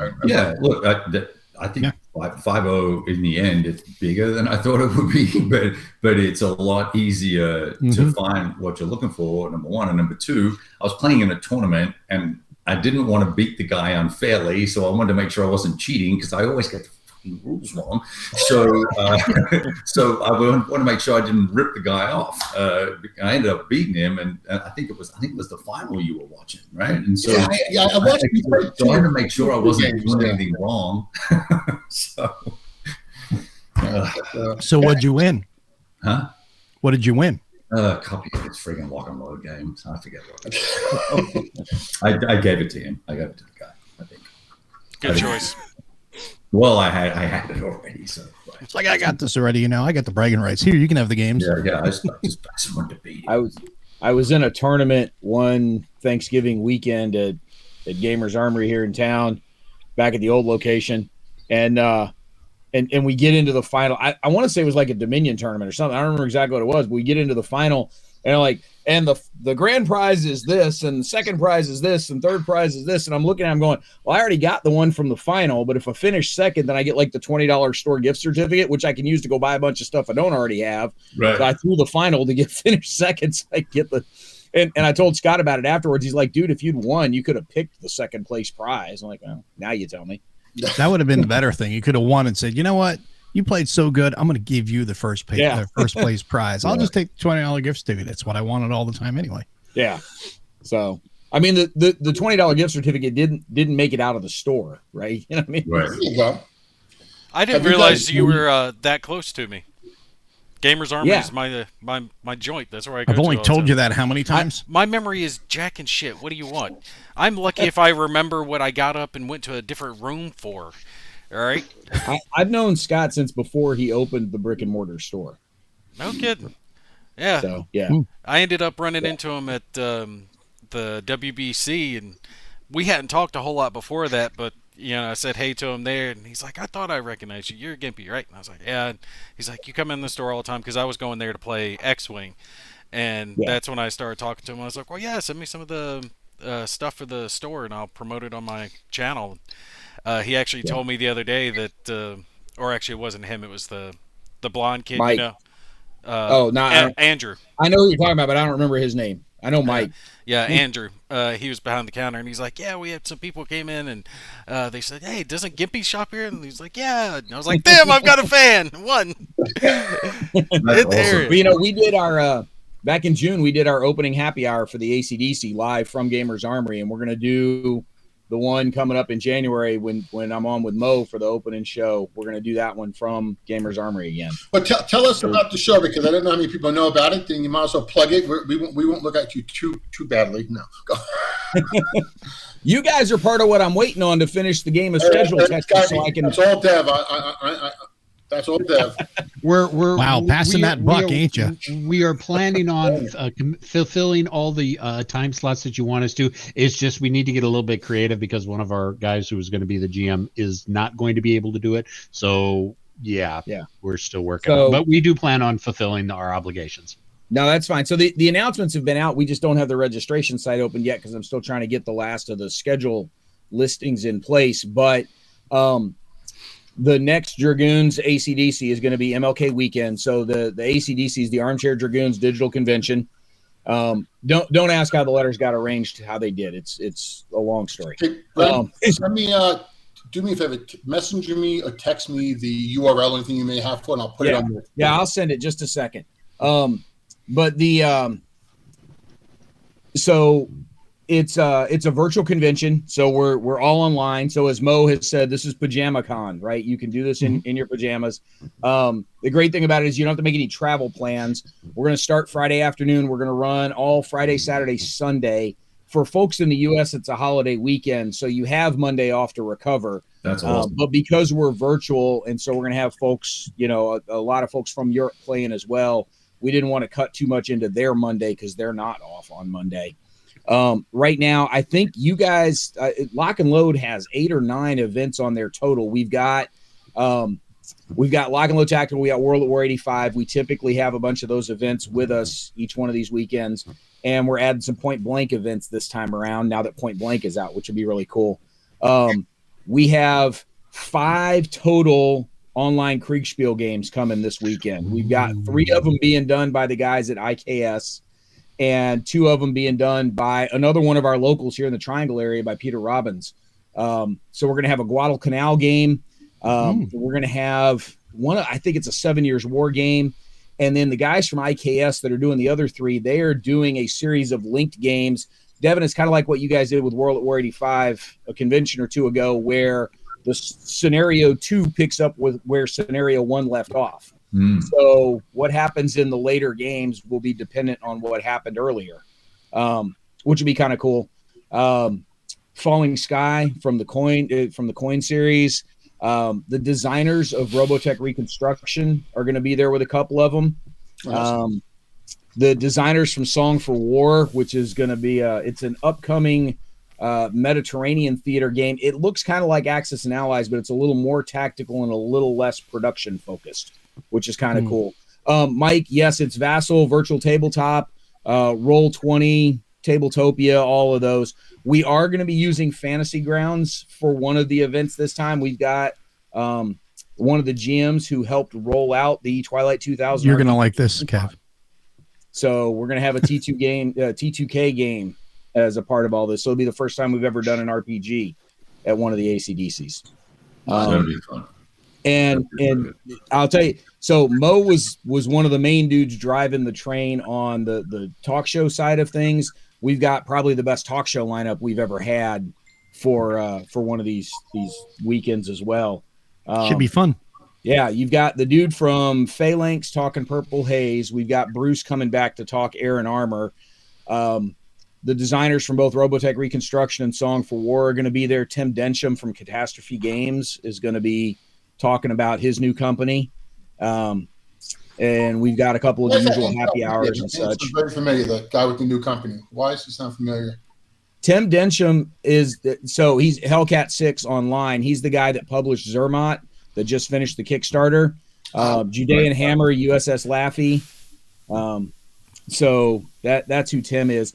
Look, I think 5-0 in the end, it's bigger than I thought it would be, but it's a lot easier to find what you're looking for, number one. And number two, I was playing in a tournament, and I didn't want to beat the guy unfairly, so I wanted to make sure I wasn't cheating, because I always get the fucking rules wrong. So so I want to make sure I didn't rip the guy off. I ended up beating him, and I think it was the final you were watching, right? And so I watched. So I had to make sure I wasn't doing anything wrong. So what'd you win? Huh? What did you win? Copy of his friggin' lock and load game. I forget what I gave it to him. I gave it to the guy, I think. Good choice. Well, I had it already, so it's like, I got this already. I got the bragging rights. Here, you can have the games. Yeah. I just wanted to beat. I was in a tournament one Thanksgiving weekend at Gamers Armory here in town, back at the old location, and we get into the final. I want to say it was like a Dominion tournament or something. I don't remember exactly what it was, but we get into the final, and the grand prize is this, and the second prize is this, and third prize is this. And I'm looking at him going, well, I already got the one from the final, but if I finish second, then I get like the $20 store gift certificate, which I can use to go buy a bunch of stuff I don't already have. Right. So I threw the final to get finished second, so I get the. And I told Scott about it afterwards. He's like, dude, if you'd won, you could have picked the second place prize. I'm like, well, now you tell me. That would have been the better thing. You could have won and said, you know what? You played so good. I'm going to give you the first place prize. I'll just take the $20 gift certificate. That's what I wanted all the time anyway. Yeah. So, I mean, the $20 gift certificate didn't make it out of the store, right? You know what I mean? Right. There you go. I didn't realize you were that close to me. Gamers Armory is my joint. That's where I go. I've only told you that how many times? My memory is jack and shit. What do you want? I'm lucky if I remember what I got up and went to a different room for. All right. I've known Scott since before he opened the brick and mortar store. No kidding. Yeah. So yeah. I ended up running into him at the WBC, and we hadn't talked a whole lot before that, but I said hey to him there, and he's like, I thought I recognized you. You're a Gimpy, right? And I was like, yeah. And he's like, you come in the store all the time, because I was going there to play X-Wing. And that's when I started talking to him. I was like, well, yeah, send me some of the stuff for the store, and I'll promote it on my channel. He actually told me the other day that, or actually it wasn't him, it was the blonde kid, Mike. Andrew. I know who you're talking about, but I don't remember his name. I know Mike. Andrew. He was behind the counter, and he's like, yeah, we had some people came in, and they said, hey, doesn't Gimpy shop here? And he's like, yeah. And I was like, damn, I've got a fan. One. Awesome. But, we did our, back in June, we did our opening happy hour for the ACDC live from Gamers Armory, and we're going to do the one coming up in January when I'm on with Mo for the opening show. We're going to do that one from Gamers Armory again. But tell us about the show, because I don't know how many people know about it. Then you might as well plug it. We won't look at you too badly. No. You guys are part of what I'm waiting on to finish the game of schedule testing, so I can. That's all Dev. That's all Dev. We're passing that buck, ain't you? We are planning on fulfilling all the time slots that you want us to. It's just we need to get a little bit creative because one of our guys who is going to be the GM is not going to be able to do it. So yeah, we're still working on it. But we do plan on fulfilling our obligations. No, that's fine. So the announcements have been out. We just don't have the registration site open yet because I'm still trying to get the last of the schedule listings in place. But the next Dragoons ACDC is going to be MLK weekend. So the ACDC is the Armchair Dragoons Digital Convention. Don't ask how the letters got arranged, how they did. It's a long story. Hey, let me do me a favor. Messenger me or text me the URL, anything you may have for, and I'll put it on there. Yeah, I'll send it just a second. But so it's a virtual convention, so we're all online. So as Mo has said, this is Pajama Con, right? You can do this in your pajamas. The great thing about it is you don't have to make any travel plans. We're going to start Friday afternoon. We're going to run all Friday, Saturday, Sunday. For folks in the U.S., it's a holiday weekend, so you have Monday off to recover. That's awesome. But because we're virtual, and so we're going to have folks, a lot of folks from Europe playing as well. We didn't want to cut too much into their Monday because they're not off on Monday. Right now, I think you guys, Lock and Load has 8 or 9 events on their total. We've got Lock and Load Tactical. We got World at War 85. We typically have a bunch of those events with us each one of these weekends. And we're adding some Point Blank events this time around now that Point Blank is out, which would be really cool. We have 5 total online Kriegspiel games coming this weekend. We've got 3 of them being done by the guys at IKS and 2 of them being done by another one of our locals here in the Triangle area by Peter Robbins. So we're going to have a Guadalcanal game. We're going to have one, I think it's a 7 Years War game. And then the guys from IKS that are doing the other 3, they are doing a series of linked games. Devin, it's kind of like what you guys did with World at War 85 a convention or 2 ago, where the scenario 2 picks up with where scenario 1 left off. So what happens in the later games will be dependent on what happened earlier, which would be kind of cool. Falling Sky from the Coin series. The designers of Robotech Reconstruction are going to be there with a couple of them. The designers from Song for War, which is going to be it's an upcoming Mediterranean theater game. It looks kind of like Axis and Allies, but it's a little more tactical and a little less production focused, which is kind of cool. Mike, yes, it's Vassal, Virtual Tabletop, Roll20, Tabletopia, all of those. We are going to be using Fantasy Grounds for one of the events this time. We've got one of the GMs who helped roll out the Twilight 2000. You're going to like this, Kev. So we're going to have a T2K game as a part of all this. So it'll be the first time we've ever done an RPG at one of the ACDCs. That'll be fun. And I'll tell you, so Mo was one of the main dudes driving the train on the talk show side of things. We've got probably the best talk show lineup we've ever had for one of these weekends as well. Should be fun. Yeah, you've got the dude from Phalanx talking Purple Haze. We've got Bruce coming back to talk Air and Armor. The designers from both Robotech Reconstruction and Song for War are going to be there. Tim Densham from Catastrophe Games is going to be talking about his new company. And we've got a couple of the usual happy hours and such. I'm very familiar, the guy with the new company. Why does he sound familiar? Tim Densham he's Hellcat 6 online. He's the guy that published Zermatt that just finished the Kickstarter. Judean Hammer, USS Laffey. So that's who Tim is.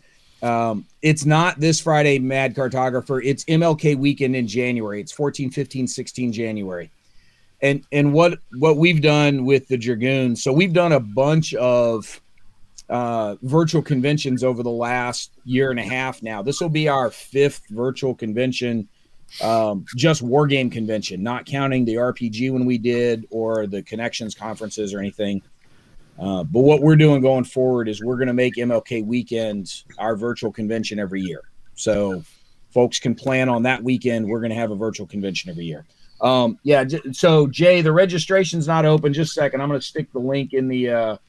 It's not this Friday, Mad Cartographer. It's MLK weekend in January. It's 14, 15, 16 January. And what we've done with the Dragoons, so we've done a bunch of virtual conventions over the last year and a half now. This will be our 5th virtual convention, just war game convention, not counting the RPG when we did or the Connections conferences or anything. But what we're doing going forward is we're going to make MLK weekend our virtual convention every year. So folks can plan on that weekend. We're going to have a virtual convention every year. So Jay, the registration's not open. Just a second. I'm going to stick the link in the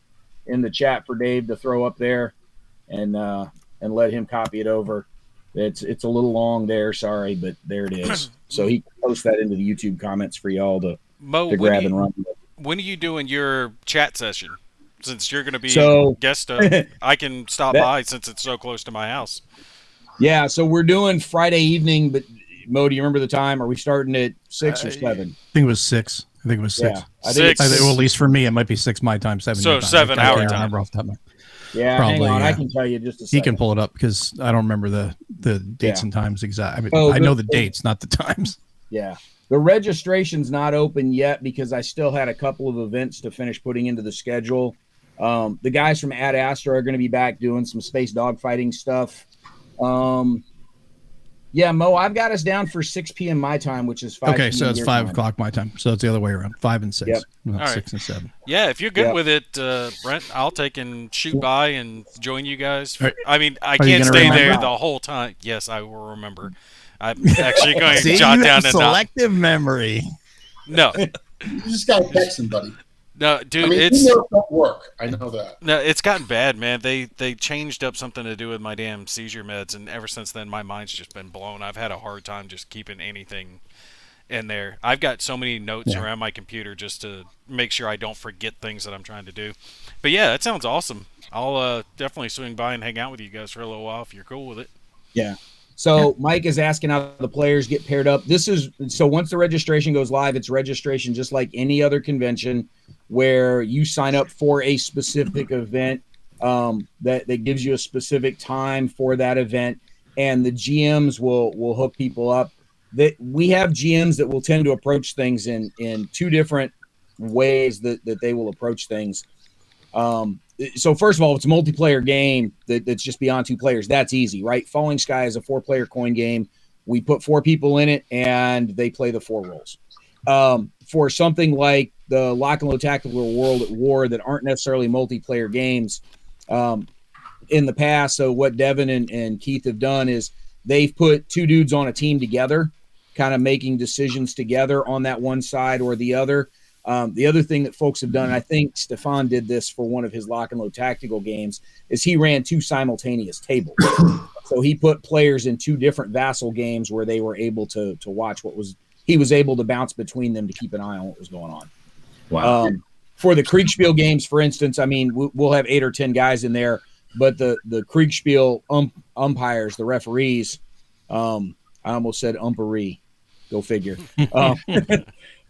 chat for Dave to throw up there and let him copy it over. It's a little long there. Sorry, but there it is. So he can post that into the YouTube comments for y'all to grab and run. When are you doing your chat session? Since you're going to be guest, I can stop by since it's so close to my house. Yeah, so we're doing Friday evening, but Mo, do you remember the time? Are we starting at 6 or 7? I think it was 6. I think it was 6. Yeah, well, at least for me, it might be 6 my time, 7 so your time. 7 hour time. Off the top of my Yeah, probably, hang on. Yeah. I can tell you just a second. He can pull it up because I don't remember the dates and times exact. I mean, I know the dates, not the times. Yeah. The registration's not open yet because I still had a couple of events to finish putting into the schedule. The guys from Ad Astra are going to be back doing some space dogfighting stuff. Mo, I've got us down for 6 p.m. my time, which is 5 Okay, p.m. so it's 5 o'clock my time. So it's the other way around, 5 and 6, not right. 6 and 7. Yeah, if you're good with it, Brent, I'll take and shoot by and join you guys. I mean, I can't stay there the whole time. Yes, I will remember. I'm actually going to jot down selective memory. No, you just got to text somebody. No, dude, it don't work. I know that. No, it's gotten bad, man. They changed up something to do with my damn seizure meds, and ever since then, my mind's just been blown. I've had a hard time just keeping anything in there. I've got so many notes around my computer just to make sure I don't forget things that I'm trying to do. But yeah, that sounds awesome. I'll definitely swing by and hang out with you guys for a little while if you're cool with it. Yeah. So Mike is asking how the players get paired up. So once the registration goes live, it's registration just like any other convention where you sign up for a specific event that gives you a specific time for that event, and the GMs will hook people up. We have GMs that will tend to approach things in 2 different ways that they will approach things. So first of all, it's a multiplayer game that's just beyond 2 players. That's easy, right? Falling Sky is a 4-player coin game. We put 4 people in it, and they play the 4 roles. For something like the Lock and Load Tactical World at War that aren't necessarily multiplayer games, in the past, so what Devin and Keith have done is they've put 2 dudes on a team together, kind of making decisions together on that one side or the other. The other thing that folks have done, and I think Stefan did this for one of his Lock and Load Tactical games, is he ran 2 simultaneous tables. So he put players in 2 different Vassal games where they were able to watch he was able to bounce between them to keep an eye on what was going on. Wow. For the Kriegspiel games, for instance, I mean, we'll have 8 or 10 guys in there, but the Kriegspiel umpires, the referees, I almost said umparee. Go figure.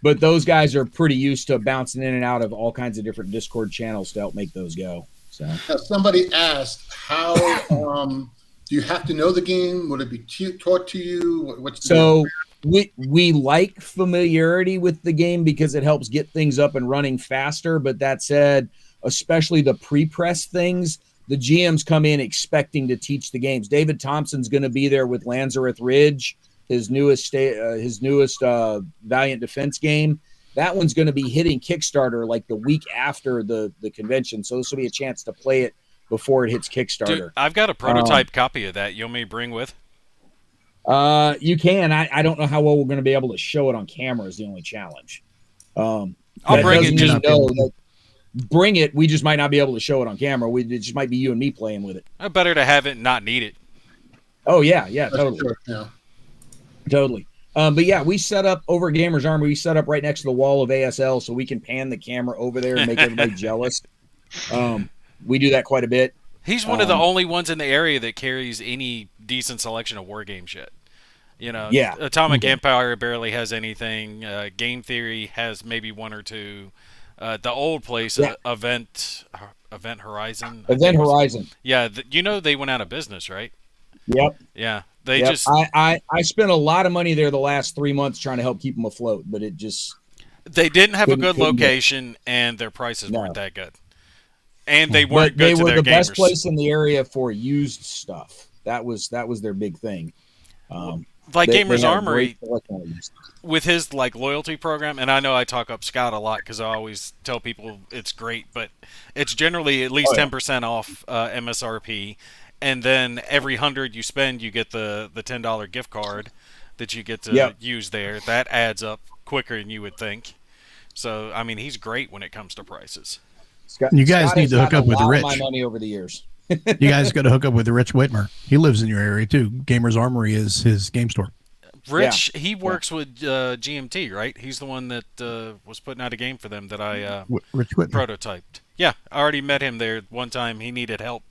But those guys are pretty used to bouncing in and out of all kinds of different Discord channels to help make those go. So somebody asked, how do you have to know the game? Would it be taught to you? We like familiarity with the game because it helps get things up and running faster. But that said, especially the pre-press things, the GMs come in expecting to teach the games. David Thompson's going to be there with Lanzareth Ridge, his newest Valiant Defense game. That one's going to be hitting Kickstarter like the week after the convention. So this will be a chance to play it before it hits Kickstarter. Dude, I've got a prototype copy of that. You want me to bring with? You can. I don't know how well we're going to be able to show it on camera is the only challenge. I'll bring it. Bring it. We just might not be able to show it on camera. It just might be you and me playing with it. Better to have it and not need it. Oh, yeah, totally. Sure, yeah. Totally. But yeah, we set up over at Gamers Army. We set up right next to the wall of ASL so we can pan the camera over there and make everybody jealous. We do that quite a bit. He's one of the only ones in the area that carries any decent selection of war game shit. You know, Atomic Empire barely has anything. Game Theory has maybe 1 or 2. The old place, Event Horizon. Event Horizon. Yeah, they went out of business, right? Yep. Yeah, I spent a lot of money there the last 3 months trying to help keep them afloat, but it just they didn't have a good location and their prices weren't that good, and they weren't good. They were the best place in the area for used stuff. That was their big thing. Like Gamers Armory with his loyalty program, and I know I talk up Scott a lot because I always tell people it's great, but it's generally at least 10% off MSRP. and then every 100 you spend, you get the $10 gift card that you get to use there. That adds up quicker than you would think. So, I mean, he's great when it comes to prices. You guys Scott need to hook up with Rich. My money over the years. You guys got to hook up with Rich Whitmer. He lives in your area too. Gamers Armory is his game store. Rich, he works with GMT, right? He's the one that was putting out a game for them that I prototyped. Yeah, I already met him there one time. He needed help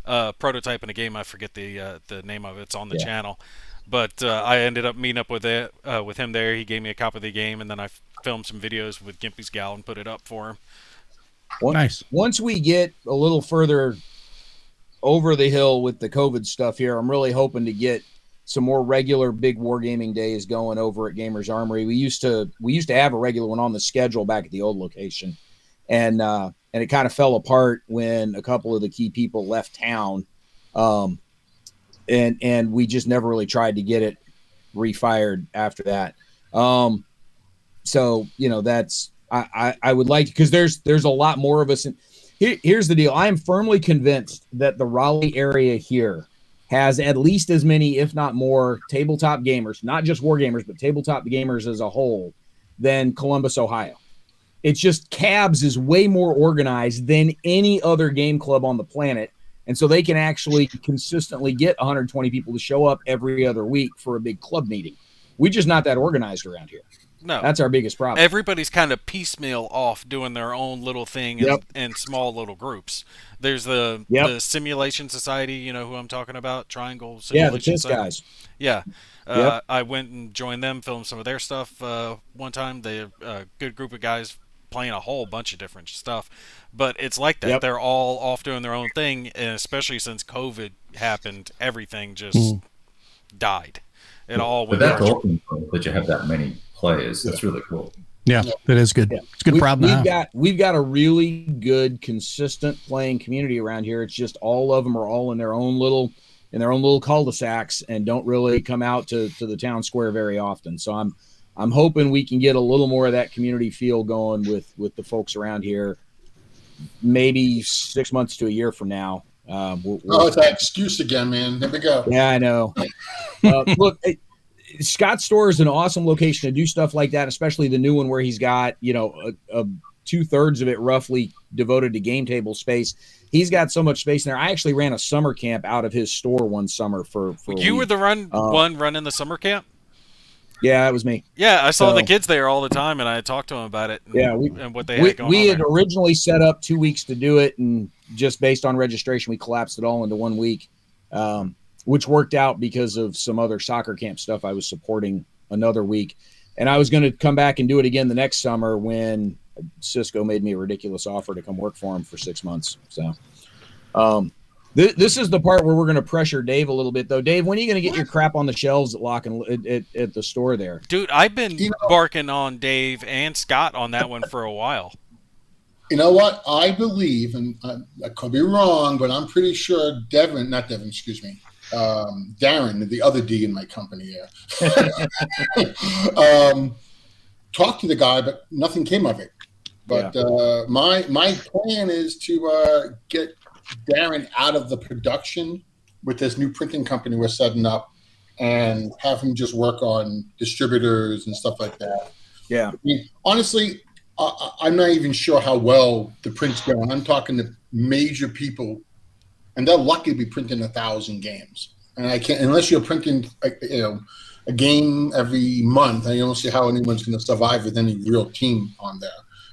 prototyping a game. I forget the name of it. It's on the channel. But I ended up meeting up with him there. He gave me a copy of the game, and then I filmed some videos with Gimpy's gal and put it up for him. Nice. Once we get a little further over the hill with the COVID stuff here, I'm really hoping to get some more regular big wargaming days going over at Gamers Armory. We used to have a regular one on the schedule back at the old location, and it kind of fell apart when a couple of the key people left town, and we just never really tried to get it refired after that. So that's I would like, because there's a lot more of us. Here's the deal. I am firmly convinced that the Raleigh area here has at least as many, if not more, tabletop gamers, not just war gamers, but tabletop gamers as a whole, than Columbus, Ohio. It's just Cabs is way more organized than any other game club on the planet. And so they can actually consistently get 120 people to show up every other week for a big club meeting. We're just not that organized around here. No, that's our biggest problem. Everybody's kind of piecemeal off doing their own little thing in small little groups. There's the Simulation Society, you know who I'm talking about, Triangle Simulation Society. Yeah, the KISS guys. I went and joined them, filmed some of their stuff one time. They're a good group of guys playing a whole bunch of different stuff. But it's like that. They're all off doing their own thing, and especially since COVID happened, everything just died. It all went. But that's awesome that you have that many players. That's really cool. Yeah, that is good. It's a good problem to have. We've got a really good, consistent playing community around here. It's just all of them are all in their own little cul-de-sacs and don't really come out to the town square very often. So I'm hoping we can get a little more of that community feel going with the folks around here. Maybe 6 months to a year from now. It's that excuse again, man. There we go. Yeah, I know. Look, Scott's store is an awesome location to do stuff like that, especially the new one where he's got, a 2/3 of it roughly devoted to game table space. He's got so much space in there. I actually ran a summer camp out of his store one summer for you were the one running the summer camp? Yeah, it was me. Yeah, I saw the kids there all the time, and I talked to them about it. And what they had going on. We had originally set up 2 weeks to do it, and just based on registration, we collapsed it all into 1 week, which worked out because of some other soccer camp stuff I was supporting another week. And I was going to come back and do it again the next summer when Cisco made me a ridiculous offer to come work for him for 6 months. So this is the part where we're going to pressure Dave a little bit, though. Dave, when are you going to get your crap on the shelves at at the store there? Dude, I've been barking on Dave and Scott on that one for a while. You know what? I believe, and I could be wrong, but I'm pretty sure Darren, the other D in my company here, talked to the guy, but nothing came of it. But my plan is to get Darren out of the production with this new printing company we're setting up and have him just work on distributors and stuff like that. Yeah. I mean, honestly, I'm not even sure how well the print's going. I'm talking to major people, and they're lucky to be printing 1,000 games. And I can't, unless you're printing, a game every month. I don't see how anyone's going to survive with any real team on there.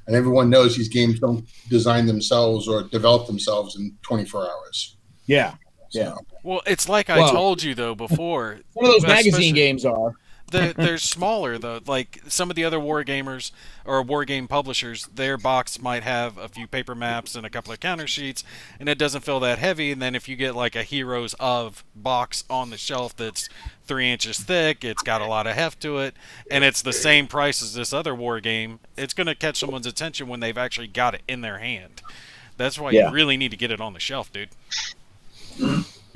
And everyone knows these games don't design themselves or develop themselves in 24 hours. Yeah. So. Well, it's like I told you, though, before. Some of those magazine games are. They're smaller, though. Like some of the other war gamers or war game publishers, their box might have a few paper maps and a couple of counter sheets, and it doesn't feel that heavy. And then if you get like a Heroes of box on the shelf that's 3 inches thick, it's got a lot of heft to it, and it's the same price as this other war game, it's going to catch someone's attention when they've actually got it in their hand. That's why you really need to get it on the shelf, dude.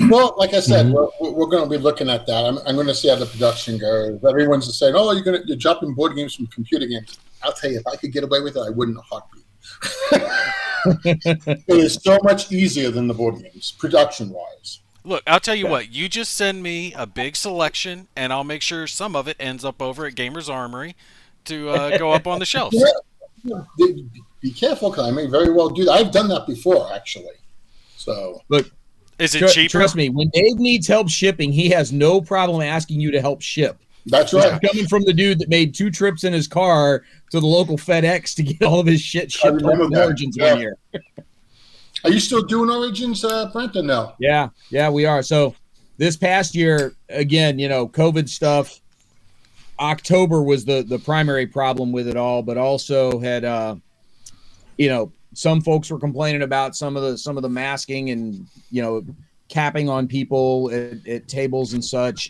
Well, like I said, we're going to be looking at that. I'm going to see how the production goes. Everyone's just saying, "Oh, you're dropping board games from computer games." I'll tell you, if I could get away with it, I wouldn't heartbeat. It is so much easier than the board games, production-wise. Look, I'll tell you what. You just send me a big selection, and I'll make sure some of it ends up over at Gamer's Armory to go up on the shelves. Be careful, because I may very well do that. I've done that before, actually. So look, is it cheaper? Trust me, when Dave needs help shipping, he has no problem asking you to help ship. That's right. Coming from the dude that made 2 trips in his car to the local FedEx to get all of his shit shipped over to Origins 1 year. Are you still doing Origins, Brent, or no? Yeah, we are. So this past year, again, COVID stuff, October was the primary problem with it all, but also had, some folks were complaining about some of the masking and, capping on people at tables and such.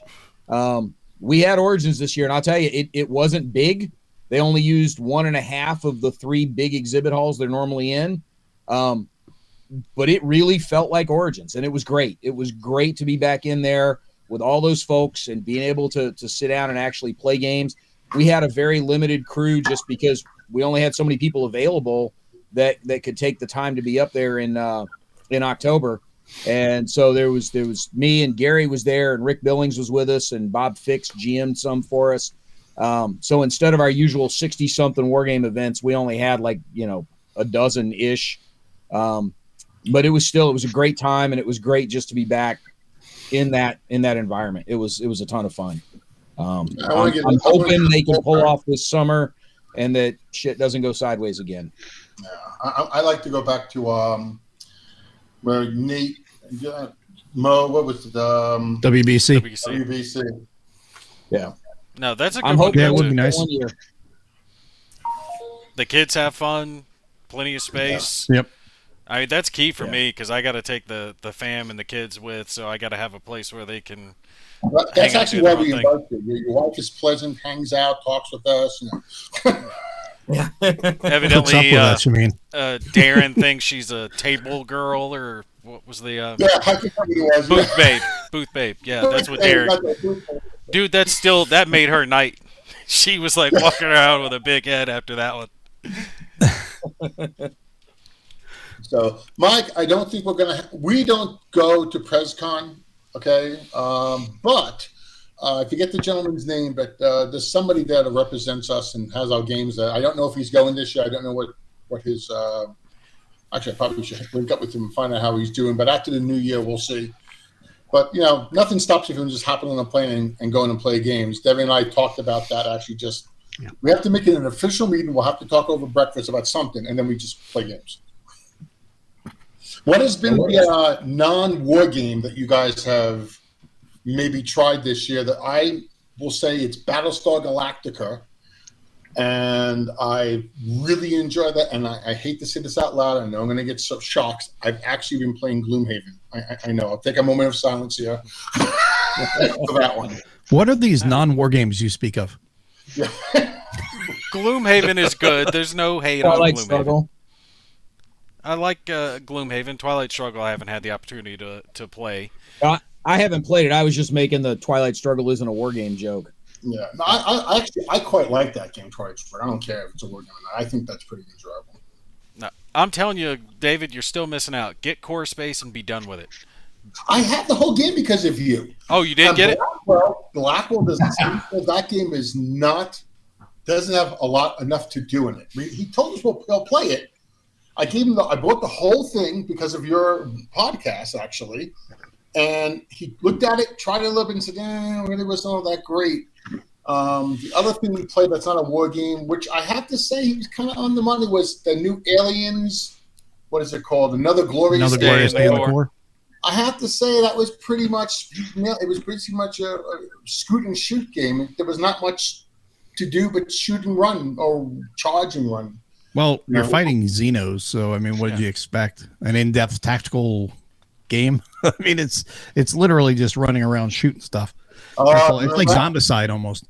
We had Origins this year, and I'll tell you, it wasn't big. They only used 1.5 of the 3 big exhibit halls they're normally in. But it really felt like Origins, and it was great. It was great to be back in there with all those folks and being able to sit down and actually play games. We had a very limited crew just because we only had so many people available that could take the time to be up there in October. And so there was me, and Gary was there, and Rick Billings was with us, and Bob Fix GM'd some for us. So instead of our usual 60-something war game events, we only had a dozen-ish. But it was a great time, and it was great just to be back in that environment. It was a ton of fun. I'm hoping they can pull off this summer, and that shit doesn't go sideways again. Yeah, I like to go back to where Nate, Mo, what was the WBC? Yeah. No, that's a good I'm one. hoping it would be nice. The kids have fun, plenty of space. Yep. I mean, that's key for me because I got to take the fam and the kids with, so I got to have a place where they can. That's actually why we invite you. Your wife is pleasant, hangs out, talks with us. Yeah. Evidently, Darren thinks she's a table girl, or what was the? Yeah, I think it was. Booth babe. Yeah, that's what Darren. Dude, that made her night. She was like walking around with a big head after that one. So, Mike, I don't think we don't go to PresCon, okay? But I forget the gentleman's name, but there's somebody there that represents us and has our games there. I don't know if he's going this year. I don't know what his actually, I probably should link up with him and find out how he's doing. But after the new year, we'll see. But, nothing stops you from just hopping on a plane and going and play games. Debbie and I talked about that actually we have to make it an official meeting. We'll have to talk over breakfast about something, and then we just play games. What has been the non-war game that you guys have maybe tried this year that I will say it's Battlestar Galactica, and I really enjoy that, and I hate to say this out loud. I know I'm going to get so shocked. I've actually been playing Gloomhaven. I know. I'll take a moment of silence here for that one. What are these non-war games you speak of? Yeah. Gloomhaven is good. There's no hate on Gloomhaven. Struggle. I like Gloomhaven. Twilight Struggle I haven't had the opportunity to play. I haven't played it. I was just making the Twilight Struggle isn't a war game joke. Yeah, no, I quite like that game, Twilight Struggle. I don't care if it's a war game or not. I think that's pretty enjoyable. No, I'm telling you, David, you're still missing out. Get Core Space and be done with it. I had the whole game because of you. Oh, you did get Blackwell doesn't. That game doesn't have enough to do in it. He told us we'll play it. I bought the whole thing because of your podcast, actually. And he looked at it, tried it a little bit, and said, it really wasn't all that great. The other thing we played that's not a war game, which I have to say he was kind of on the money, was the new Aliens. What is it called? Another Glorious Day. I have to say that was pretty much a scoot and shoot game. There was not much to do but shoot and run or charge and run. Well, you're fighting Xenos, so I mean, what did you expect? An in-depth tactical game? I mean, it's literally just running around shooting stuff. It's like Zombicide almost.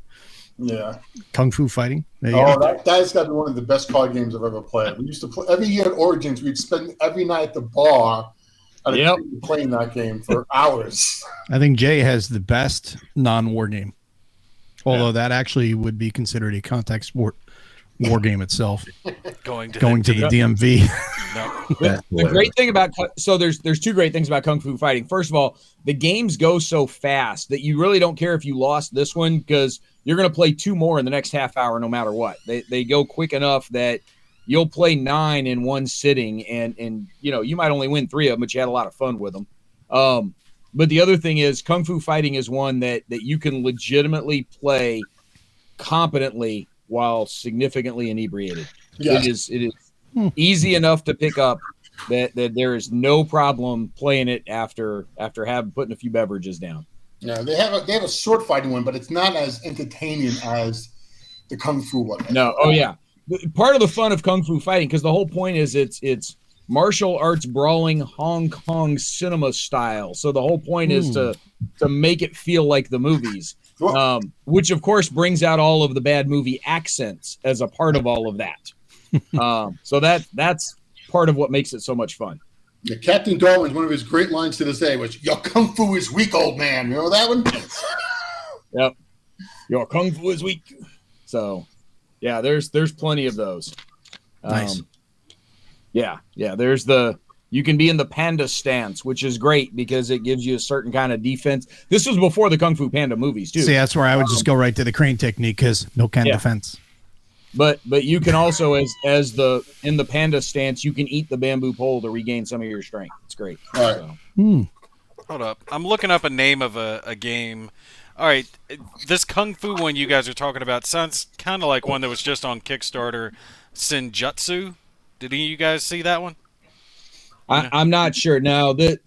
Yeah. Kung Fu fighting. That's got to be one of the best card games I've ever played. We used to play every year at Origins. We'd spend every night at the bar playing that game for hours. I think Jay has the best non-war game, although that actually would be considered a contact sport. war game itself. Going to the DMV. No. The great thing about there's two great things about Kung Fu Fighting. First of all, the games go so fast that you really don't care if you lost this one because you're going to play 2 more in the next half hour no matter what. They go quick enough that you'll play 9 in one sitting, and you might only win 3 of them, but you had a lot of fun with them. But the other thing is Kung Fu Fighting is one that you can legitimately play competently while significantly inebriated. Yes. It is easy enough to pick up that there is no problem playing it after putting a few beverages down. Yeah, they have a sword fighting one, but it's not as entertaining as the Kung Fu one. No, oh yeah. Part of the fun of Kung Fu Fighting, because the whole point is it's martial arts brawling Hong Kong cinema style. So the whole point is to make it feel like the movies, which of course brings out all of the bad movie accents as a part of all of that. So that's part of what makes it so much fun. Yeah, Captain Darwin's one of his great lines to this day was, "Your Kung Fu is weak, old man." You know that one? Yep. Your Kung Fu is weak. So, yeah, there's plenty of those. Nice. Yeah. You can be in the panda stance, which is great because it gives you a certain kind of defense. This was before the Kung Fu Panda movies too. See, that's where I would just go right to the crane technique because no kind of defense. But you can also in the panda stance, you can eat the bamboo pole to regain some of your strength. It's great. All right. So. Hold up. I'm looking up a name of a game. All right. This Kung Fu one you guys are talking about sounds kind of like one that was just on Kickstarter, Senjutsu. Did any of you guys see that one? I'm not sure. Now, the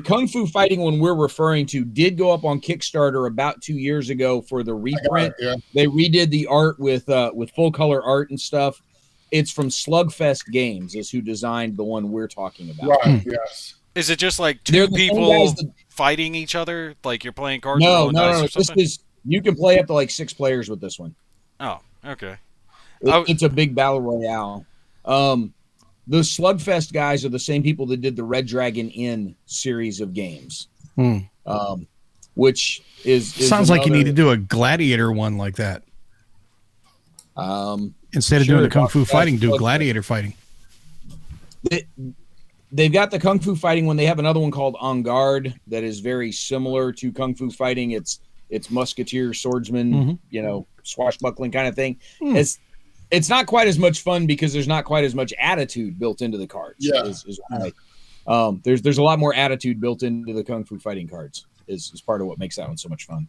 Kung Fu Fighting one we're referring to did go up on Kickstarter about 2 years ago for the reprint. Yeah. They redid the art with full color art and stuff. It's from Slugfest Games, is who designed the one we're talking about. Right. Yes. Is it just like two people fighting each other, like you're playing cards? No. Or something? You can play up to like 6 players with this one. Oh, okay. It's a big battle royale. The Slugfest guys are the same people that did the Red Dragon Inn series of games, which is sounds like you need to do a gladiator one like that. Instead of doing the Kung Fu Fighting, do gladiator fighting. They've got the Kung Fu Fighting one. They have another one called En Garde that is very similar to Kung Fu Fighting. It's musketeer, swordsman, swashbuckling kind of thing. It's not quite as much fun because there's not quite as much attitude built into the cards. Yeah. Is why. There's a lot more attitude built into the Kung Fu Fighting cards. Is part of what makes that one so much fun.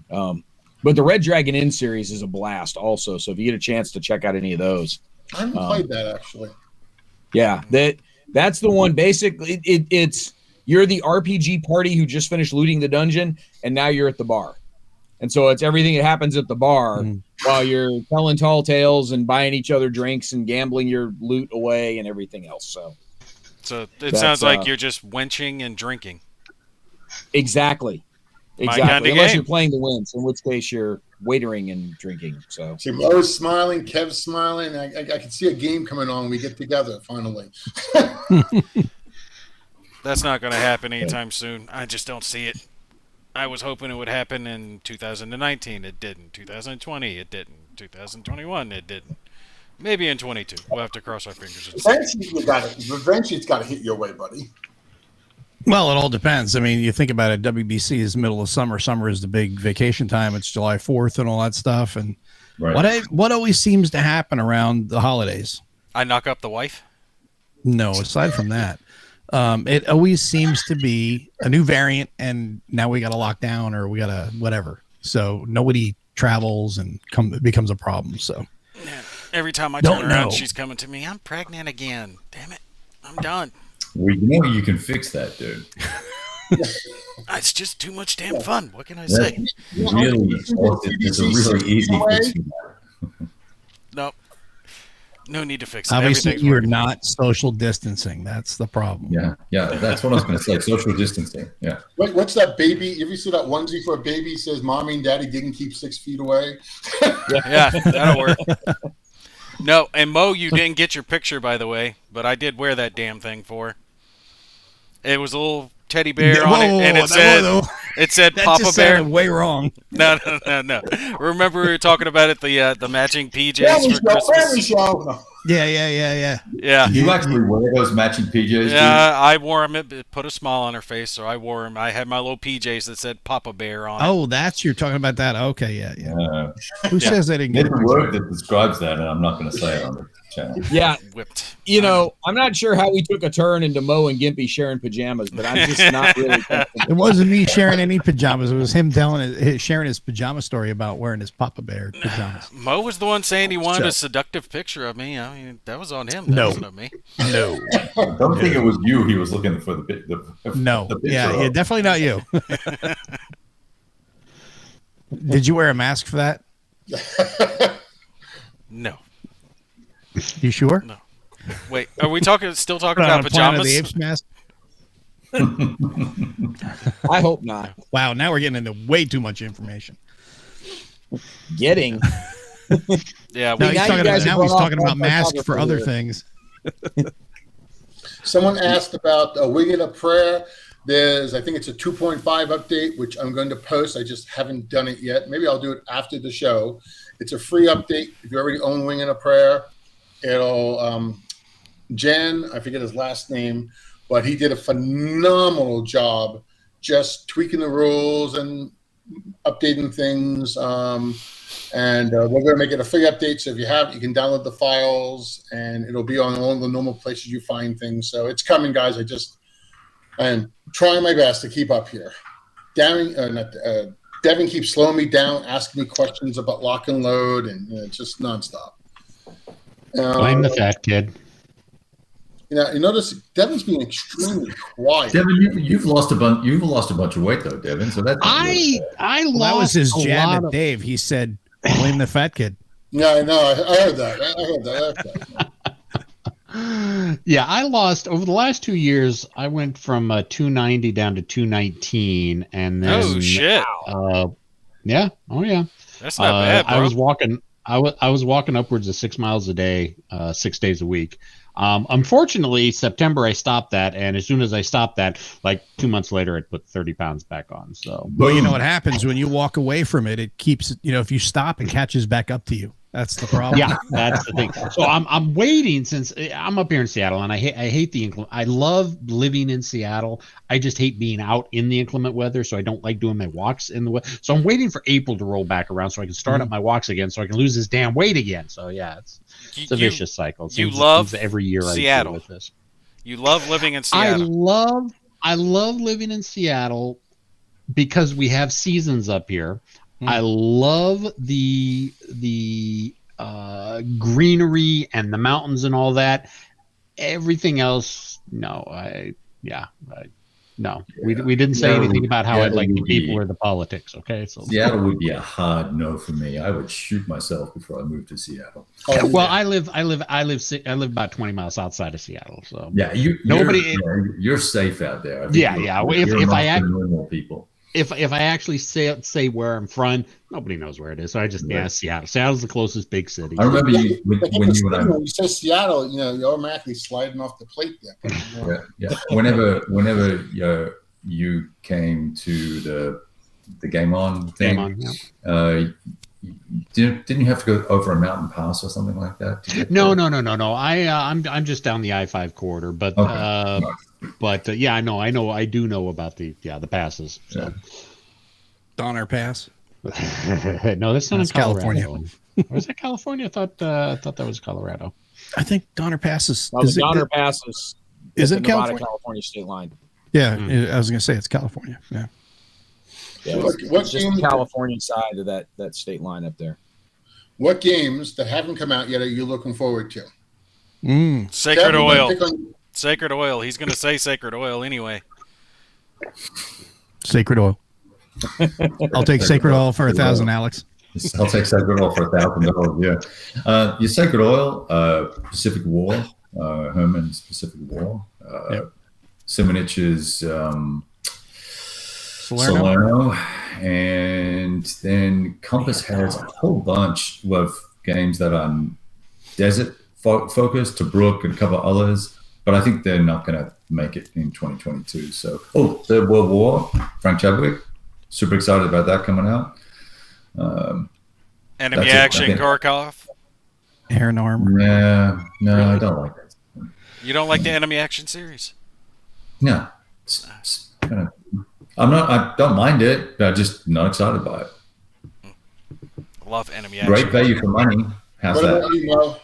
But the Red Dragon Inn series is a blast also. So if you get a chance to check out any of those, I haven't played that actually. Yeah, that's the one. Basically, it's you're the RPG party who just finished looting the dungeon, and now you're at the bar. And so it's everything that happens at the bar while you're telling tall tales and buying each other drinks and gambling your loot away and everything else. So it sounds like you're just wenching and drinking. Exactly. Kind of Unless game. you're playing the wins, in which case you're waitering and drinking. So See, Mo's smiling, Kev's smiling. I can see a game coming on when we get together finally. That's not going to happen anytime soon. I just don't see it. I was hoping it would happen in 2019. It didn't. 2020, it didn't. 2021, it didn't. Maybe in 22. We'll have to cross our fingers. Eventually, it's got to hit your way, buddy. Well, it all depends. I mean, you think about it, WBC is middle of summer. Summer is the big vacation time. It's July 4th and all that stuff. And what always seems to happen around the holidays? I knock up the wife? No, aside from that. It always seems to be a new variant, and now we got to lock down or we got to whatever. So nobody travels and it becomes a problem. So every time I turn around, she's coming to me. I'm pregnant again. Damn it. I'm done. Well, you know you can fix that, dude. It's just too much damn fun. What can I say? It's a really easy fix. Nope. No need to fix it. Obviously, you're not social distancing. That's the problem. Yeah. That's what I was going to say. Social distancing. Yeah. Wait, what's that baby? You ever see that onesie for a baby says mommy and daddy didn't keep 6 feet away? Yeah, that'll work. No, and Mo, you didn't get your picture, by the way, but I did wear that damn thing for her. It was a little teddy bear on it, and it said that Papa just Bear. sounded way wrong. No. Remember we were talking about it, the matching PJs Family for show, family Christmas. show. Yeah. Yeah. You actually wear those matching PJs? Yeah, I wore them. It put a smile on her face, so I wore them. I had my little PJs that said Papa Bear on it. Oh, you're talking about that. Okay, yeah. Who Yeah. says they didn't get There's a a word that describes that, and I'm not going to say it on the channel. Yeah, Whipped. you know, I'm not sure how we took a turn into Mo and Gimpy sharing pajamas, but I'm just not really comfortable. It wasn't me sharing any pajamas. It was him sharing his pajama story about wearing his Papa Bear pajamas. Mo was the one saying he wanted a seductive picture of me. I mean, that was on him. That wasn't on me. No. I don't think it was you he was looking for the No. the picture Yeah, of. definitely not you. Did you wear a mask for that? No. You sure? No. Wait, are we still talking Put on about a Planet of pajamas? the Apes mask? I hope not. Wow, now we're getting into way too much information. Getting. Yeah, No, now you guys have he's gone talking off about my masks topic for over other here. things. Someone asked about a Wing It a Prayer. I think it's a 2.5 update, which I'm going to post. I just haven't done it yet. Maybe I'll do it after the show. It's a free update. If you already own Wing It a Prayer, it'll, Jen, I forget his last name, but he did a phenomenal job just tweaking the rules and updating things. And we're going to make it a free update. So if you have it, you can download the files, and it'll be on all the normal places you find things. So it's coming, guys. I am trying my best to keep up here. Devin keeps slowing me down, asking me questions about lock and load, and it's just nonstop. Blame the fat kid. You notice Devin's being extremely quiet. Devin, you've lost a bunch. You've lost a bunch of weight though, Devin. So that's I Well, that was lost his a jab lot at Dave. He said, blame the fat kid. Yeah, I know. I heard that. I heard that. Yeah, I lost over the last 2 years. I went from 290 down to 219, and then Oh shit! Yeah, oh yeah. That's not bad, bro. I was walking. I was walking upwards of 6 miles a day, 6 days a week. Unfortunately, September I stopped that, and as soon as I stopped that, like 2 months later, I put 30 pounds back on. So, Well, you know what happens when you walk away from it? It keeps, if you stop, it catches back up to you. That's the problem. yeah, that's the thing. So I'm waiting since I'm up here in Seattle, and I hate the inclement. I love living in Seattle. I just hate being out in the inclement weather, so I don't like doing my walks in the weather. So I'm waiting for April to roll back around so I can start up my walks again, so I can lose this damn weight again. So yeah, it's a vicious cycle. It seems every year Seattle. I deal with this. You love living in Seattle. I love living in Seattle because we have seasons up here. I love the greenery and the mountains and all that. Everything else, no. We didn't say anything about how I like the people or the politics. Okay, so Seattle would be a hard no for me. I would shoot myself before I moved to Seattle. Well, I live about 20 miles outside of Seattle. So yeah, you're safe out there. If I act normal people. If I actually say where I'm from, nobody knows where it is. So I just Seattle. Seattle's the closest big city. I remember when you say Seattle, you're automatically sliding off the plate there. Yeah. Whenever you came to the Game On thing, didn't you have to go over a mountain pass or something like that? No. I'm just down the I-5 corridor, but yeah, I do know about the passes. So. Donner Pass. No, that's not in California. Was that California? I thought that was Colorado. I think Donner Pass is. Well, the Donner Pass is it Nevada, California state line. Yeah, I was going to say it's California. Yeah. Yeah, it's just the California side of that state line up there. What games that haven't come out yet are you looking forward to? Sacred Oil. Sacred Oil. He's going to say Sacred Oil anyway. Sacred Oil. I'll take Sacred Oil for 1,000, Alex. I'll take Sacred Oil for $1,000. Yeah. Your Sacred Oil, Pacific War, Herman's Pacific War, Simonich's Salerno, and then Compass has a whole bunch of games that are desert focused, Tobruk and a couple others, but I think they're not going to make it in 2022. So, Third World War, Frank Chadwick, super excited about that coming out. Enemy Action, Kharkov. Iron Armor. Yeah, no, really? I don't like that. You don't like the Enemy Action series? No, it's kind of. I don't mind it, but I'm just not excited by it. Love Enemy Action. Great value for money. How's what that? About you,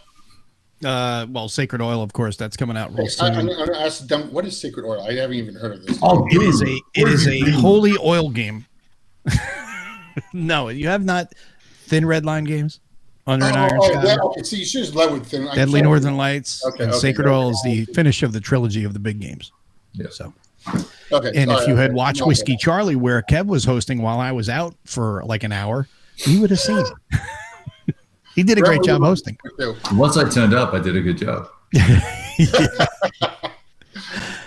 Mo? Well, Sacred Oil, of course, that's coming out real soon. I'm going to ask them, what is Sacred Oil? I haven't even heard of this. Oh, it is a holy oil game. No, you have not Thin Red Line games under an iron sky. Okay, so you should have led with Thin. Deadly Northern Lights. Okay, Sacred Oil is the finish of the trilogy of the big games. Yeah. So. Okay. And if you had watched Whiskey Charlie, where Kev was hosting while I was out for like an hour, you would have seen it. He did a great job hosting. Once I turned up, I did a good job.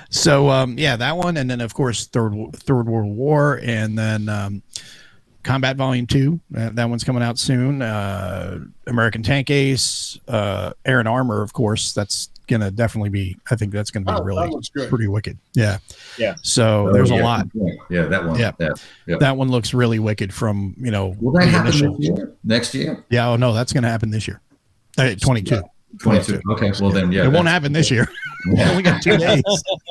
So, that one. And then, of course, Third World War. And then Combat Volume 2. That one's coming out soon. American Tank Ace. Iron Armor, of course. That's going to definitely be, I think that's going to be really pretty wicked. Yeah. Yeah. So there's a lot. Yeah, that one. Yeah. That one looks really wicked from, Will that happen this year? Next year? Yeah. Oh, no, that's going to happen this year. 22. 22. Okay. Well, then, yeah. It won't happen this year. We only got 2 days.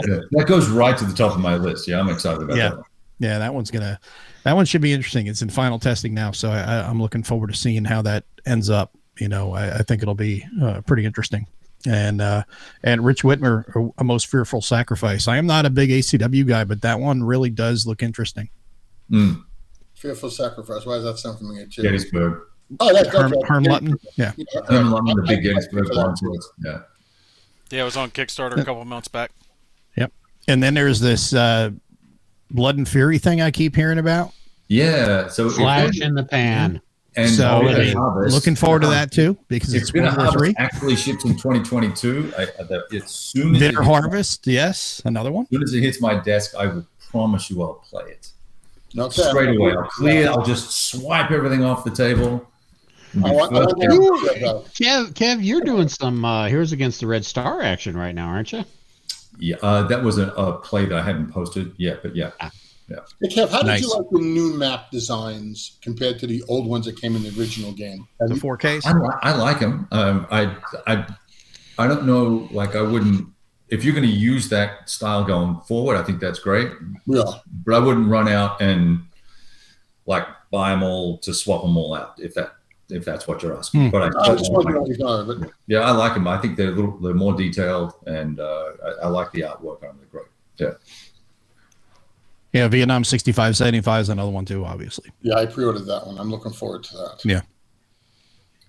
Yeah. That goes right to the top of my list. Yeah, I'm excited about that one. Yeah, that one should be interesting. It's in final testing now. So I'm looking forward to seeing how that ends up. I think it'll be pretty interesting. And Rich Whitmer, A Most Fearful Sacrifice. I am not a big ACW guy, but that one really does look interesting. Fearful Sacrifice. Why does that sound familiar too? Gettysburg. Oh, that's Herm Lutton. Yeah. Herm Lutton, the big Gettysburg one. Yeah. Yeah, it was on Kickstarter a couple months back. Yep. And then there's this Blood and Fury thing I keep hearing about. Yeah. So Flash in the pan. And so looking forward to that too, because it's been a harvest actually ships in 2022. As soon as Bitter Harvest, yes, another one. As soon as it hits my desk, I will promise you I'll play it. Okay. Straight away. I'll clear. I'll just swipe everything off the table. Kev, you're doing some Heroes Against the Red Star action right now, aren't you? Yeah, that was a play that I hadn't posted yet, but yeah. Yeah. Hey, Kev, how did you like the new map designs compared to the old ones that came in the original game? The 4Ks? I like them. I don't know, like I wouldn't, if you're going to use that style going forward, I think that's great. Yeah. But I wouldn't run out and like buy them all to swap them all out if that's what you're asking. But I like them. I think they're more detailed, and I like the artwork on them. They're great. Yeah. Yeah, Vietnam 6575 is another one too, obviously. Yeah, I pre-ordered that one. I'm looking forward to that. Yeah.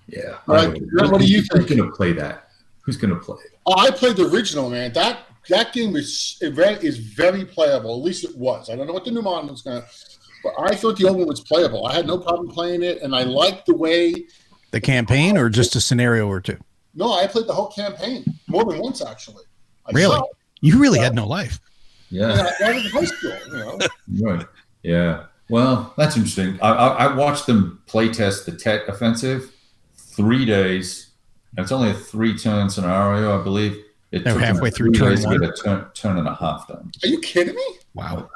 Yeah. What do you think? Who's going to play that? Who's going to play it? Oh, I played the original, man. That game is very playable. At least it was. I don't know what the new model is going to. But I thought the old one was playable. I had no problem playing it, and I liked the way. The campaign, or just a scenario or two? No, I played the whole campaign more than once, actually. Really? You really had no life. Yeah. I was in high school, Right. Yeah. Well, that's interesting. I watched them play test the Tet offensive 3 days. And it's only a 3-turn scenario, I believe. It took halfway through 3 turn days to one. get a turn and a half done. Are you kidding me? Wow.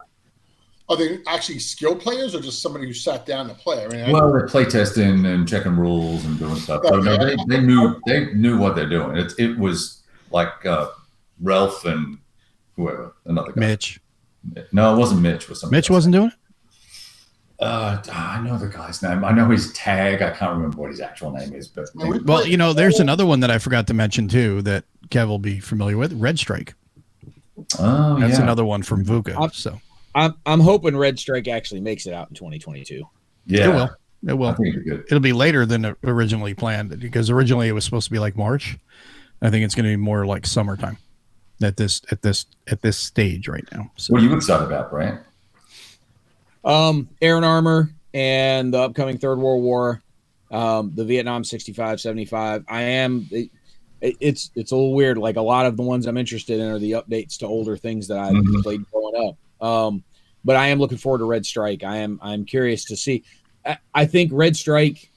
Are they actually skilled players or just somebody who sat down to play? I mean, they're play testing and checking rules and doing stuff. So no, they knew what they're doing. It was like Ralph and whoever, another guy. Mitch. No, it wasn't Mitch. Mitch wasn't doing it? I know the guy's name. I know his tag. I can't remember what his actual name is. But well, there's another one that I forgot to mention too that Kev will be familiar with. Red Strike. Oh, that's another one from VUCA. So I'm hoping Red Strike actually makes it out in 2022. Yeah, it will. I think it'll be good. It'll be later than originally planned, because originally it was supposed to be like March. I think it's going to be more like summertime at this stage right now. So. What are you excited about, Brant? Iron Armor and the upcoming Third World War, the Vietnam 65-75. It's a little weird. Like a lot of the ones I'm interested in are the updates to older things that I played growing up. But I am looking forward to Red Strike. I'm curious to see. I think Red Strike.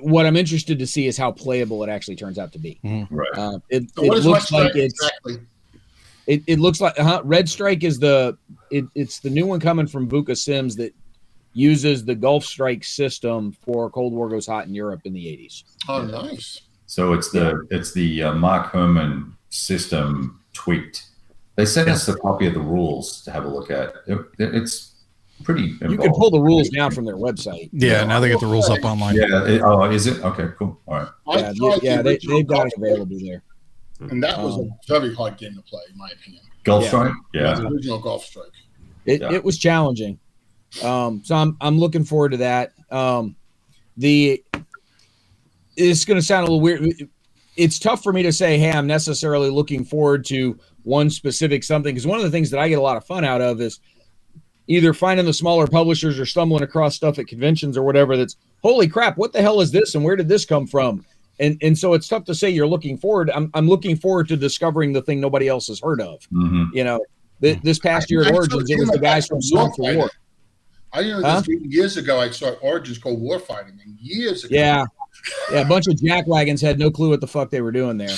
What I'm interested to see is how playable it actually turns out to be. Right. It looks like It looks like Red Strike is it's the new one coming from Vuka Sims that uses the Gulf Strike system for Cold War Goes Hot in Europe in the 80s. Oh, nice. So it's the Mark Herman system tweaked. They sent us a copy of the rules to have a look at. It's pretty involved. You can pull the rules down from their website. Yeah, now they get the rules up online. Yeah. Is it? Okay, cool. All right. They've got it available there. And that was a very hard game to play, in my opinion. Golf Strike? Yeah. The original Golf Strike. It was challenging. So I'm looking forward to that. It's going to sound a little weird. It's tough for me to say, hey, I'm necessarily looking forward to one specific something, because one of the things that I get a lot of fun out of is either finding the smaller publishers or stumbling across stuff at conventions or whatever that's, holy crap, what the hell is this and where did this come from? And so it's tough to say you're looking forward. I'm looking forward to discovering the thing nobody else has heard of. Mm-hmm. You know, this past year at Origins, it was the guys from Song for War. I know years ago I saw Origins called Warfighting, and years ago. Yeah, a bunch of jackwagons had no clue what the fuck they were doing there.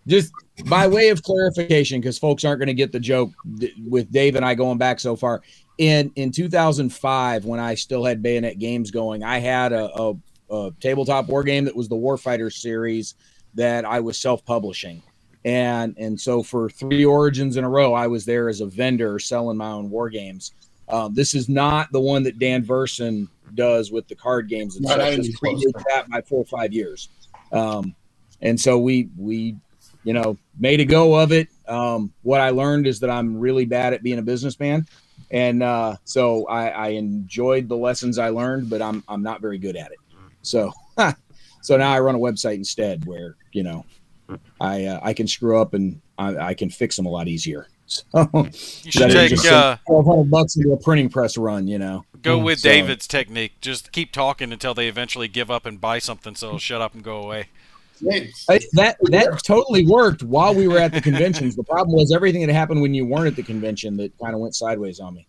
Just by way of clarification, because folks aren't going to get the joke with Dave and I going back so far. In 2005, when I still had Bayonet Games going, I had a tabletop war game that was the Warfighter series that I was self-publishing. And so for 3 Origins in a row, I was there as a vendor selling my own war games. This is not the one that Dan Verson does with the card games and stuff. This predates that by 4 or 5 years. And so we made a go of it. What I learned is that I'm really bad at being a businessman. And so I enjoyed the lessons I learned, but I'm not very good at it. So now I run a website instead where, I can screw up and I can fix them a lot easier. So you should take $1,200 into a printing press run, Go with David's technique. Just keep talking until they eventually give up and buy something, so it'll shut up and go away. That totally worked while we were at the conventions. The problem was everything that happened when you weren't at the convention that kind of went sideways on me.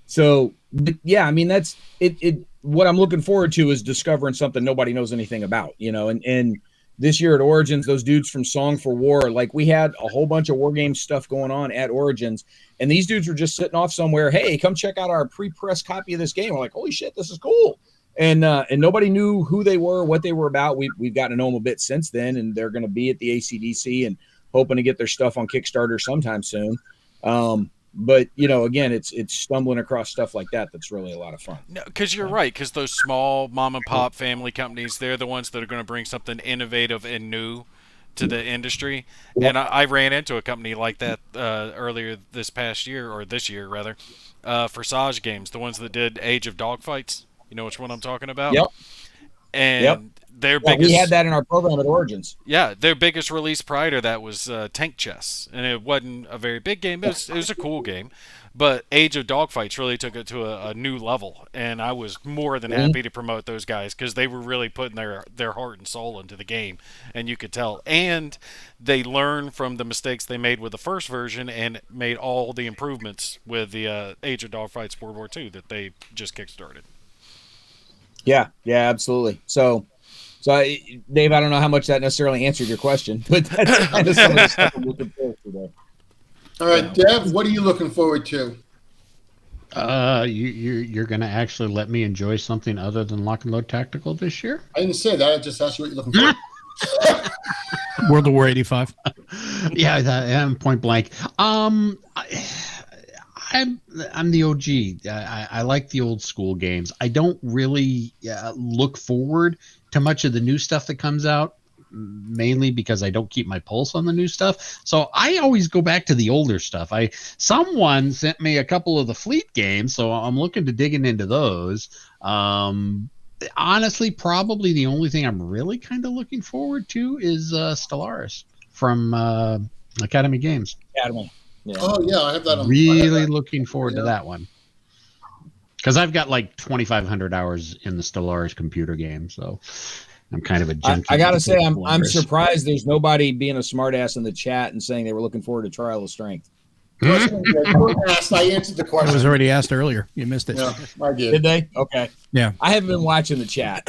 That's it. What I'm looking forward to is discovering something nobody knows anything about, and this year at Origins, those dudes from Song for War, like we had a whole bunch of war game stuff going on at Origins, and these dudes were just sitting off somewhere. Hey, come check out our pre-press copy of this game. We're like, holy shit, this is cool. And nobody knew who they were, what they were about. We've gotten to know them a bit since then, and they're going to be at the ACDC and hoping to get their stuff on Kickstarter sometime soon. But again, it's stumbling across stuff like that that's really a lot of fun. No, because you're right. Because those small mom and pop family companies, they're the ones that are going to bring something innovative and new to the industry. And I ran into a company like that earlier this past year, or this year rather, for Sage Games, the ones that did Age of Dogfights. You know which one I'm talking about? Yep. And their biggest, we had that in our program at Origins. Yeah, their biggest release prior to that was Tank Chess, and it wasn't a very big game. It was a cool game, but Age of Dogfights really took it to a new level, and I was more than happy to promote those guys because they were really putting their heart and soul into the game, and you could tell. And they learned from the mistakes they made with the first version and made all the improvements with the Age of Dogfights World War II that they just kickstarted. Yeah, absolutely. So, Dave, I don't know how much that necessarily answered your question, but that's kind of some of the stuff I'm looking forward to today. All right, Dev, what are you looking forward to? You're going to actually let me enjoy something other than Lock and Load Tactical this year? I didn't say that. I just asked you what you're looking forward to. World of War 85. Yeah, point blank. I'm the OG. I like the old school games. I don't really look forward to much of the new stuff that comes out, mainly because I don't keep my pulse on the new stuff. So I always go back to the older stuff. Someone sent me a couple of the Fleet games, so I'm looking to digging into those. Honestly, probably the only thing I'm really kind of looking forward to is Stellaris from Academy Games. Academy. Yeah. Oh yeah, I have that on. Really looking forward to that one because I've got like 2,500 hours in the Stellaris computer game, so I'm kind of a junkie. I gotta say, I'm surprised there's nobody being a smartass in the chat and saying they were looking forward to Trial of Strength. I answered the question. It was already asked earlier. You missed it. Yeah, I did. Did they? Okay. Yeah. I haven't been watching the chat.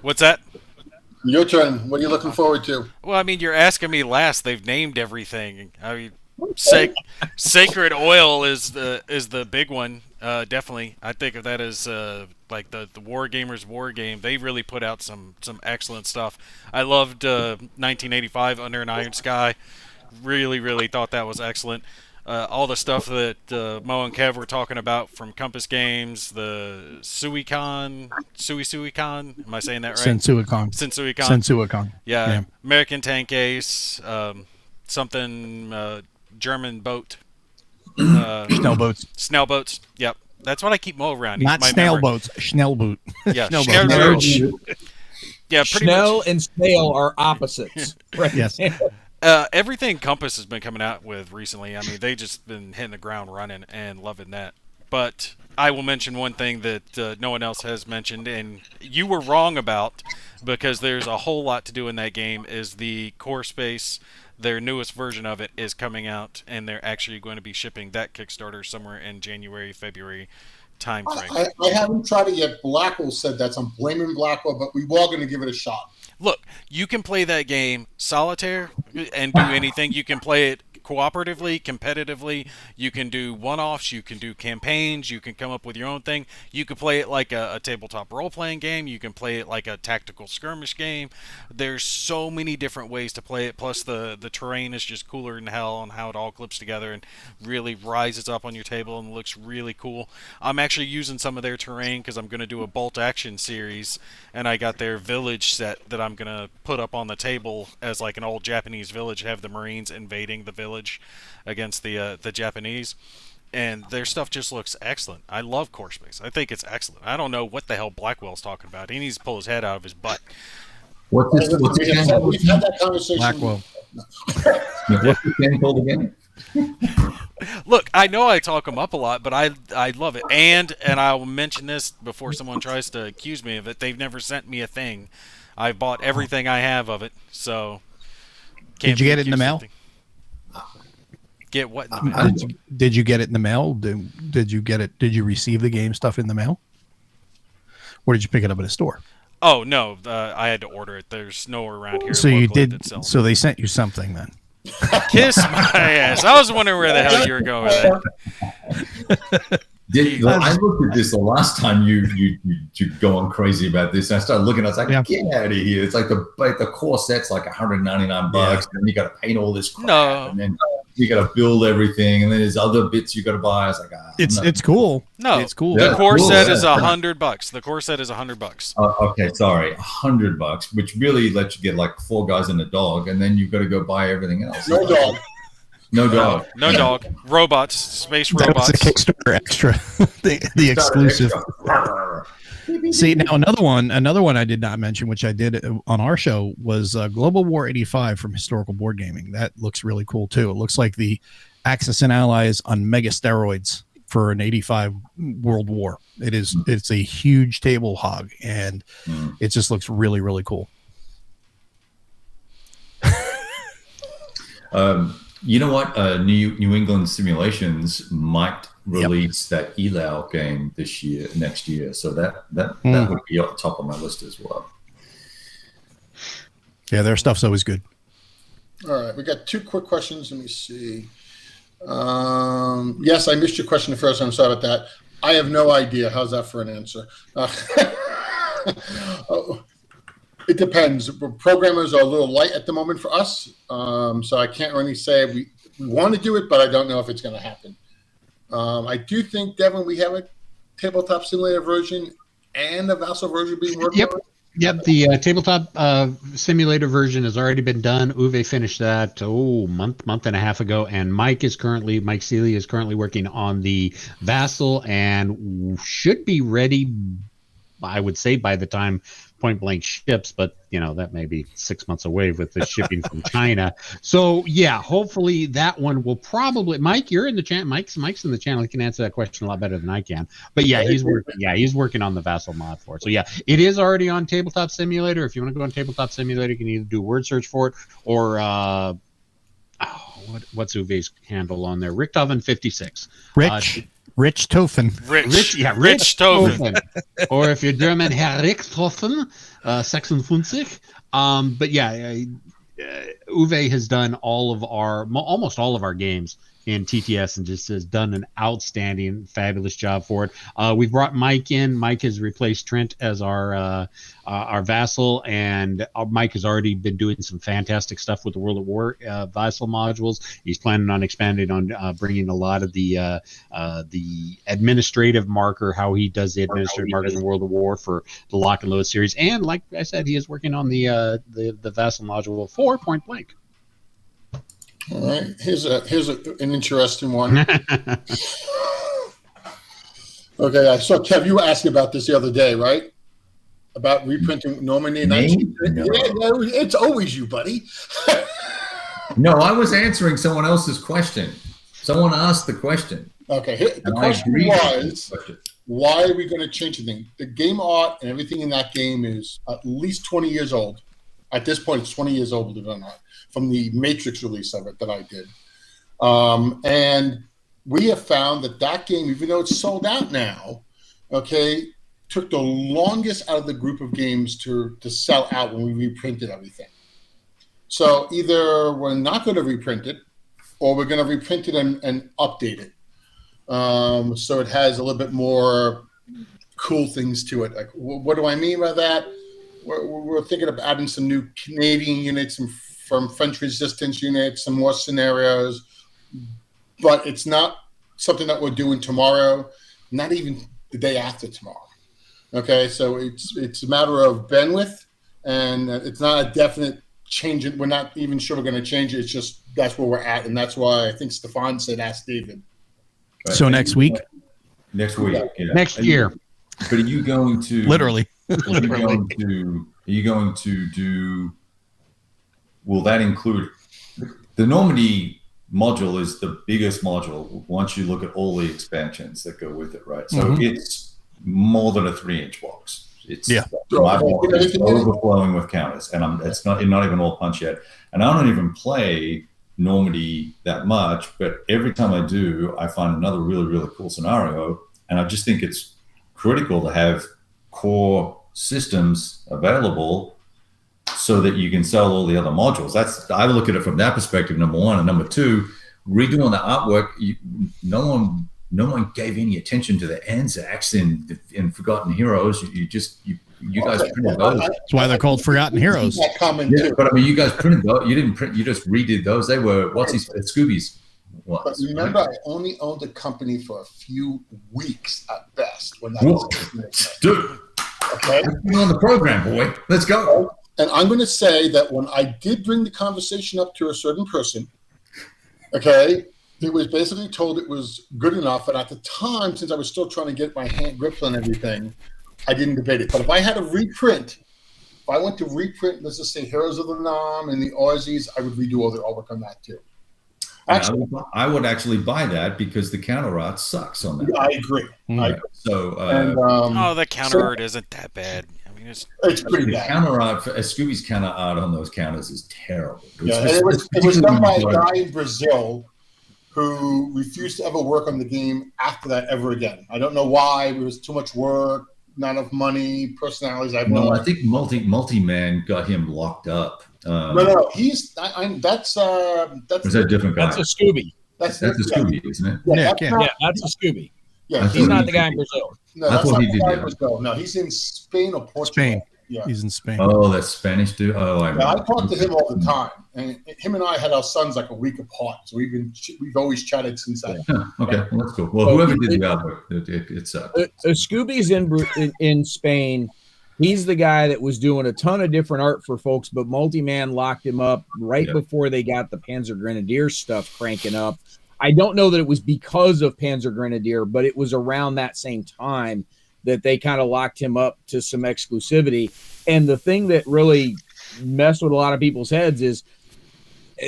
What's that? Your turn. What are you looking forward to? Well, I mean, you're asking me last. They've named everything. I mean, Sacred Oil is the big one. Definitely, I think of that as like the War Gamers War Game. They really put out some excellent stuff. I loved 1985 Under an Iron Sky. Really thought that was excellent. All the stuff that Mo and Kev were talking about from Compass Games, the Suicon, am I saying that right? Sensuicon. Yeah. American Tank Ace, something German boat. Schnellboats. Yep. That's what I keep Mo around. Not snail boats, Schnellboot. Yeah, Schnellboot. Yeah, pretty Schnell much. and snail are opposites. Right? Yes. Everything Compass has been coming out with recently, I mean, they just been hitting the ground running and loving that. But I will mention one thing that no one else has mentioned, and you were wrong about, because there's a whole lot to do in that game, is the core space. Their newest version of it is coming out, and they're actually going to be shipping that Kickstarter somewhere in January, February time frame. I haven't tried it yet. Blackwell said that, so I'm blaming Blackwell, but we are going to give it a shot. Look, you can play that game solitaire and do anything. You can play it cooperatively, competitively. You can do one-offs. You can do campaigns. You can come up with your own thing. You can play it like a tabletop role-playing game. You can play it like a tactical skirmish game. There's so many different ways to play it. Plus, the terrain is just cooler than hell on how it all clips together and really rises up on your table and looks really cool. I'm actually using some of their terrain because I'm going to do a bolt action series, and I got their village set that I'm going to put up on the table as like an old Japanese village, have the Marines invading the village against the Japanese, and their stuff just looks excellent. I love core space. I think it's excellent. I don't know what the hell Blackwell's talking about. He needs to pull his head out of his butt. We've had that conversation. Blackwell. What's the game called again? Look, I know I talk them up a lot, but I love it. And I'll mention this before someone tries to accuse me of it. They've never sent me a thing. I've bought everything I have of it, so. Did you get it in the mail? Get what in the mail? Did you get it in the mail? Did you get it? Did you receive the game stuff in the mail? Or did you pick it up at a store? Oh no, I had to order it. There's nowhere around here. So you did. So they sent you something then. Kiss my ass. I was wondering where the hell you were going with that. I looked at this the last time you go on crazy about this, and I started looking. I was like, "Get out of here!" It's like the core set's like $199, and you got to paint all this crap, and then you got to build everything, and then there's other bits you got to buy. I was like, it's cool. No, it's cool. The core set is $100. The core set is $100. Okay, sorry, $100, which really lets you get like 4 guys and a dog, and then you've got to go buy everything else. No dog. No dog. No dog. Robots. Space robots. That's a Kickstarter extra. the exclusive. See, now another one I did not mention, which I did on our show, was Global War 85 from Historical Board Gaming. That looks really cool too. It looks like the Axis and Allies on mega steroids for an 85 World War. It's a huge table hog, and it just looks really, really cool. You know what? New England Simulations might release that ELAL game next year. So that would be up the top of my list as well. Yeah, their stuff's always good. All right, we got 2 quick questions. Let me see. Yes, I missed your question the first time. Sorry about that. I have no idea. How's that for an answer? It depends. Programmers are a little light at the moment for us, so I can't really say we want to do it, but I don't know if it's going to happen. I do think, Devin, we have a Tabletop Simulator version and a Vassal version being worked on. Yep, the Tabletop Simulator version has already been done. Uwe finished that month and a half ago, and Mike Seeley is currently working on the Vassal and should be ready, I would say, by the time Point Blank ships, but that may be 6 months away with the shipping from China. So yeah, hopefully that one will probably. Mike, you're in the channel. Mike's in the channel. He can answer that question a lot better than I can. But yeah, he's working on the Vassal mod for it. So yeah, it is already on Tabletop Simulator. If you want to go on Tabletop Simulator, you can either do a word search for it or what's Uwe's handle on there? Richtoven56. Rich Tofen. Rich Rich Tofen. Or if you're German, Herr Richthofen, 56. But yeah, Uwe has done almost all of our games in TTS and just has done an outstanding, fabulous job for it. We've brought Mike in. Mike has replaced Trent as our vassal, and Mike has already been doing some fantastic stuff with the World of War vassal modules. He's planning on expanding on bringing a lot of the administrative marker, how he does the administrative markers in World of War for the Lock and Load series. And like I said, he is working on the vassal module for Point Blank. All right, here's an interesting one. Okay, I saw Kev. You were asking about this the other day, right? About reprinting Normandy. Me? No. Yeah, it's always you, buddy. No, I was answering someone else's question. Someone asked the question. Okay, the question was, why are we going to change anything? The game art and everything in that game is at least 20 years old. At this point, it's 20 years old, believe it or not, from the Matrix release of it that I did. And we have found that game, even though it's sold out now, okay, took the longest out of the group of games to sell out when we reprinted everything. So either we're not going to reprint it, or we're going to reprint it and update it. So it has a little bit more cool things to it. Like, what do I mean by that? We're thinking of adding some new Canadian units and from French resistance units, some more scenarios, but it's not something that we're doing tomorrow, not even the day after tomorrow. Okay, so it's a matter of bandwidth, and it's not a definite change. We're not even sure we're going to change it. It's just that's where we're at, and that's why I think Stefan said, ask David. Right. So next week? Next week. Yeah. Next year. But are you going to... Literally. Are you going to do... Will that include... The Normandy module is the biggest module once you look at all the expansions that go with it, right? So it's more than a 3-inch box. It's my box is overflowing with counters, and it's not even all punch yet. And I don't even play Normandy that much, but every time I do, I find another really, really cool scenario, and I just think it's critical to have core systems available so that you can sell all the other modules. I look at it from that perspective, number one. And number two, redoing the artwork, no one gave any attention to the Anzacs in Forgotten Heroes. You guys printed those. That's why they're called Forgotten Heroes. Yeah, but I mean, you guys printed those. You didn't print. You just redid those. They were Scooby's. But remember, I only owned the company for a few weeks at best when that was dude. Okay, you're on the program, boy. Let's go. And I'm going to say that when I did bring the conversation up to a certain person, okay, it was basically told it was good enough. And at the time, since I was still trying to get my hand grips on everything, I didn't debate it. But if I had a reprint, if I went to reprint, let's just say Heroes of the Nam and the Aussies, I would redo all the artwork on that too. Actually, I would actually buy that because the counter art sucks on that. I agree. So, the counter art isn't that bad. I mean, it's pretty bad. Counter art, Scooby's counter art on those counters is terrible. It was done by a guy in Brazil who refused to ever work on the game after that ever again. I don't know why. It was too much work, not enough money, personalities. I think Multi-Man got him locked up. No, he's that's is that a different guy? That's a Scooby. That's a Scooby, isn't it? Yeah, that's a Scooby. Yeah, he's not the guy in Brazil. No, I thought he did that. Brazil. No, he's in Spain or Portugal. Spain. Yeah, he's in Spain. Oh, that's Spanish dude. Oh, I talk to him all the time, and him and I had our sons like a week apart, so we've always chatted since that. Okay, well, that's cool. Well, whoever did the artwork, it sucked. Scooby's in Spain. He's the guy that was doing a ton of different art for folks, but Multi-Man locked him up right before they got the Panzer Grenadier stuff cranking up. I don't know that it was because of Panzer Grenadier, but it was around that same time that they kind of locked him up to some exclusivity. And the thing that really messed with a lot of people's heads is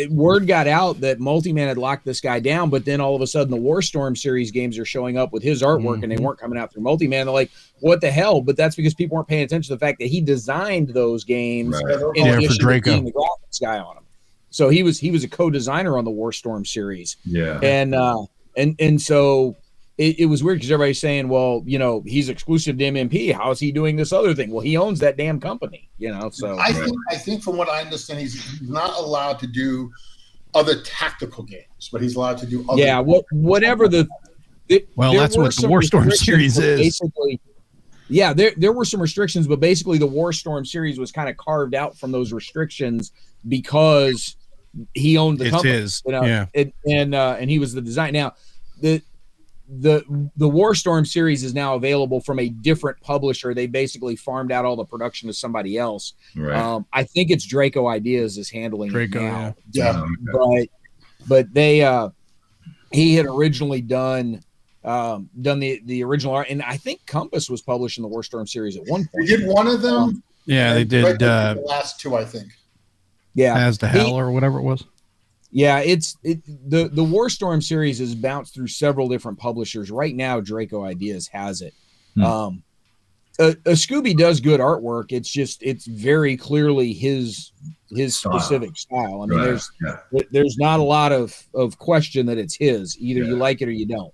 word got out that Multi-Man had locked this guy down, but then all of a sudden the Warstorm series games are showing up with his artwork and they weren't coming out through Multi-Man. They're like, what the hell? But that's because people weren't paying attention to the fact that he designed those games in addition to being the graphics guy on them. So he was a co-designer on the Warstorm series. Yeah. And so it was weird because everybody's saying, well, he's exclusive to MMP. How is he doing this other thing? Well, he owns that damn company, So I think from what I understand, he's not allowed to do other tactical games, but he's allowed to do other. Yeah, whatever that's what the Warstorm series is. Basically, yeah, there were some restrictions, but basically the Warstorm series was kind of carved out from those restrictions because he owned the company. It's his, and he was the design. Now, the Warstorm series is now available from a different publisher. They basically farmed out all the production to somebody else. Right. I think it's Draco Ideas is handling it now. Yeah. But they he had originally done the original art, and I think Compass was publishing the Warstorm series at one point. They did one of them. They did the last two, I think. Yeah. As to Hell or whatever it was. Yeah, the Warstorm series has bounced through several different publishers. Right now, Draco Ideas has it. A Scooby does good artwork. It's very clearly his specific style. I mean, there's not a lot of question that it's his. Either you like it or you don't.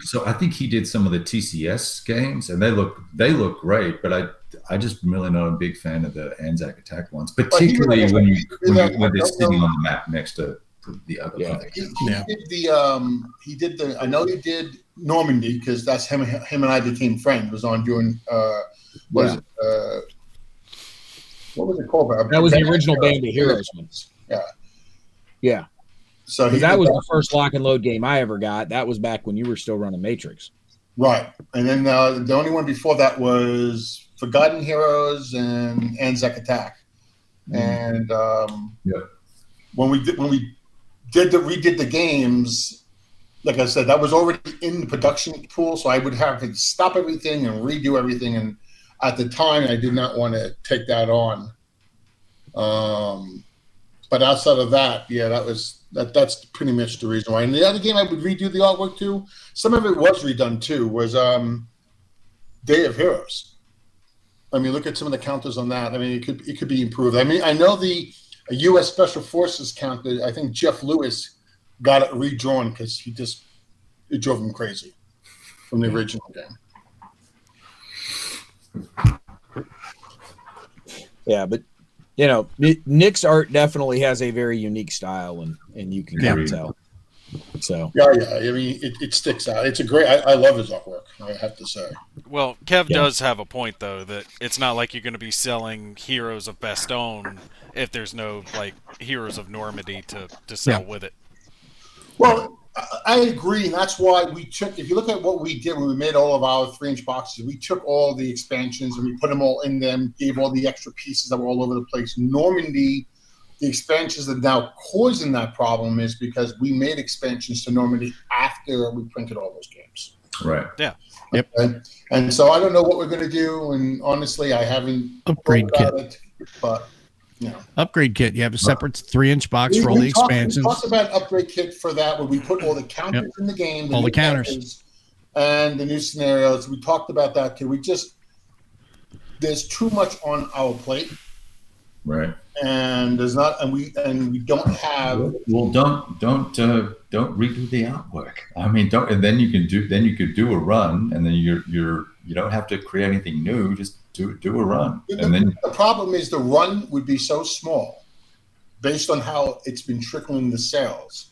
So I think he did some of the TCS games, and they look great. But I just really not a big fan of the Anzac Attack ones, particularly when they're sitting on the map next to the other. Yeah, he did the. I know he did Normandy because that's him. Him and I became friends. Was on doing what was it called? That was the original Band of Heroes ones. Yeah. So that was the first lock and load game I ever got. That was back when you were still running Matrix. Right, and then the only one before that was Forgotten Heroes and Anzac Attack, and when we redid the games, like I said, that was already in the production pool, so I would have to stop everything and redo everything. And at the time, I did not want to take that on. But outside of that, that's pretty much the reason why. And the other game I would redo the artwork to, some of it was redone too, was Day of Heroes. I mean, look at some of the counters on that. I mean, it could be improved. I mean, I know the U.S. Special Forces counter. I think Jeff Lewis got it redrawn because it drove him crazy from the original game. Yeah, but Nick's art definitely has a very unique style, and you can tell. So yeah. I mean, it sticks out. It's a great. I love his artwork. I have to say. Well, Kev does have a point though that it's not like you're going to be selling Heroes of Bastogne if there's no Heroes of Normandy to sell with it. Well, I agree, and that's why we took. If you look at what we did when we made all of our 3-inch boxes, we took all the expansions and we put them all in them. Gave all the extra pieces that were all over the place. Normandy. The expansions that now causing that problem is because we made expansions to Normandy after we printed all those games. Right. Yeah. Yep. And so I don't know what we're going to do. And honestly, I haven't upgrade kit. But upgrade kit. You have a separate 3-inch box for all the expansions. We talked about upgrade kit for that, where we put all the counters in the game, all the counters, and the new scenarios. We talked about that too. There's too much on our plate. Right. And there's not, and we don't have. Well, don't redo the artwork. I mean, and then you could do a run, and then you don't have to create anything new. Just do a run. The problem is the run would be so small, based on how it's been trickling the sales.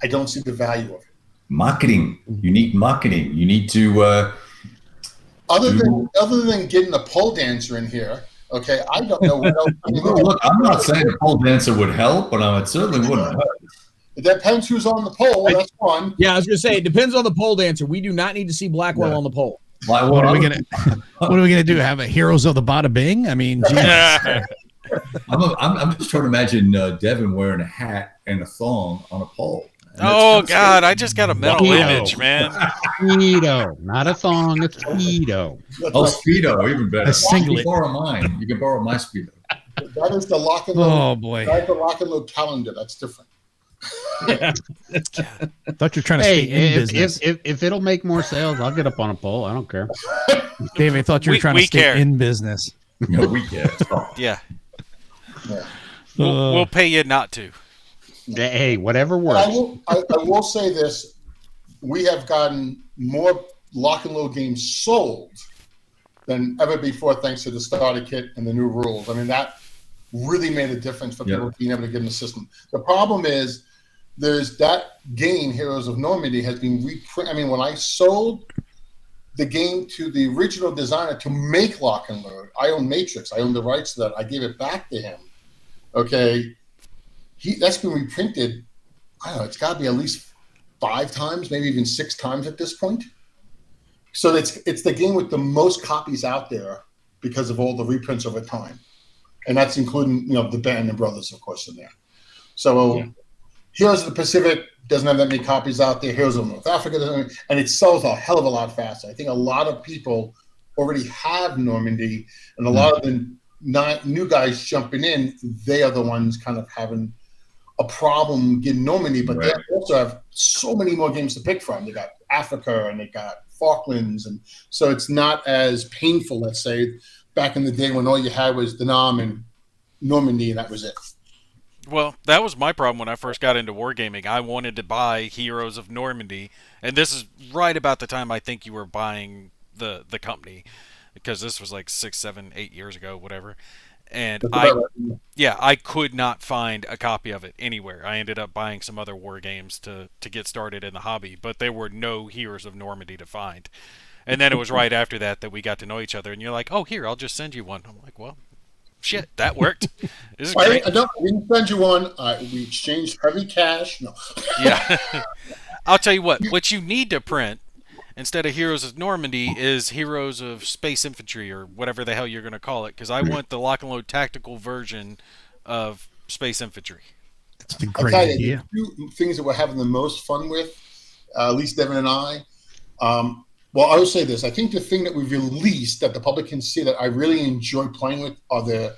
I don't see the value of it. Marketing. You need marketing. You need to. Other than getting a pole dancer in here. Okay, I don't know what else. Look, I'm not saying a pole dancer would help, but it certainly wouldn't hurt. It depends who's on the pole. That's fun. Yeah, I was going to say, it depends on the pole dancer. We do not need to see Blackwell on the pole. What are we gonna do? Have a Heroes of the Bada Bing? I mean, I'm just trying to imagine Devin wearing a hat and a thong on a pole. Oh God! I just got a mental image, man. Speedo, not a thong, a Speedo. Oh, Speedo, even better. A singlet. You can borrow mine. You can borrow my Speedo. That is the lock and load. Oh boy, that's the lock and load calendar. That's different. I thought you were trying to stay in business. If it'll make more sales, I'll get up on a pole. I don't care. Dave, I thought you were trying to stay in business. No, we care. Yeah. We'll pay you not to. Hey, whatever works. I will say this: we have gotten more lock and load games sold than ever before, thanks to the starter kit and the new rules. I mean, that really made a difference for people being able to get in the system. The problem is there's that game, Heroes of Normandy, has been reprinted. I mean, when I sold the game to the original designer to make lock and load, I own Matrix. I own the rights to that. I gave it back to him. Okay. That's been reprinted, I don't know, it's got to be at least 5 times, maybe even 6 times at this point. So it's the game with the most copies out there because of all the reprints over time. And that's including, the Band and Brothers, of course, in there. So Heroes of the Pacific doesn't have that many copies out there. Heroes of North Africa doesn't, and it sells a hell of a lot faster. I think a lot of people already have Normandy, and a lot of the new guys jumping in, they are the ones kind of having a problem getting Normandy, but they also have so many more games to pick from. They got Africa and they got Falklands, and so it's not as painful, let's say, back in the day when all you had was Denham and Normandy, and that was it. Well, that was my problem when I first got into wargaming. I wanted to buy Heroes of Normandy, and this is right about the time I think you were buying the company, because this was like 6, 7, 8 years ago, whatever. And I could not find a copy of it anywhere. I ended up buying some other war games to get started in the hobby, but there were no Heroes of Normandy to find. And then it was right after that we got to know each other, and you're like, oh, here, I'll just send you one. I'm like, well, shit, that worked. This is great. I didn't send you one. We exchanged heavy cash. No. Yeah. I'll tell you what you need to print instead of Heroes of Normandy is Heroes of Space Infantry, or whatever the hell you're going to call it, because I want the lock and load tactical version of Space Infantry. That's a great idea. The 2 things that we're having the most fun with, at least Devin and I, well, I will say this. I think the thing that we've released that the public can see that I really enjoy playing with are the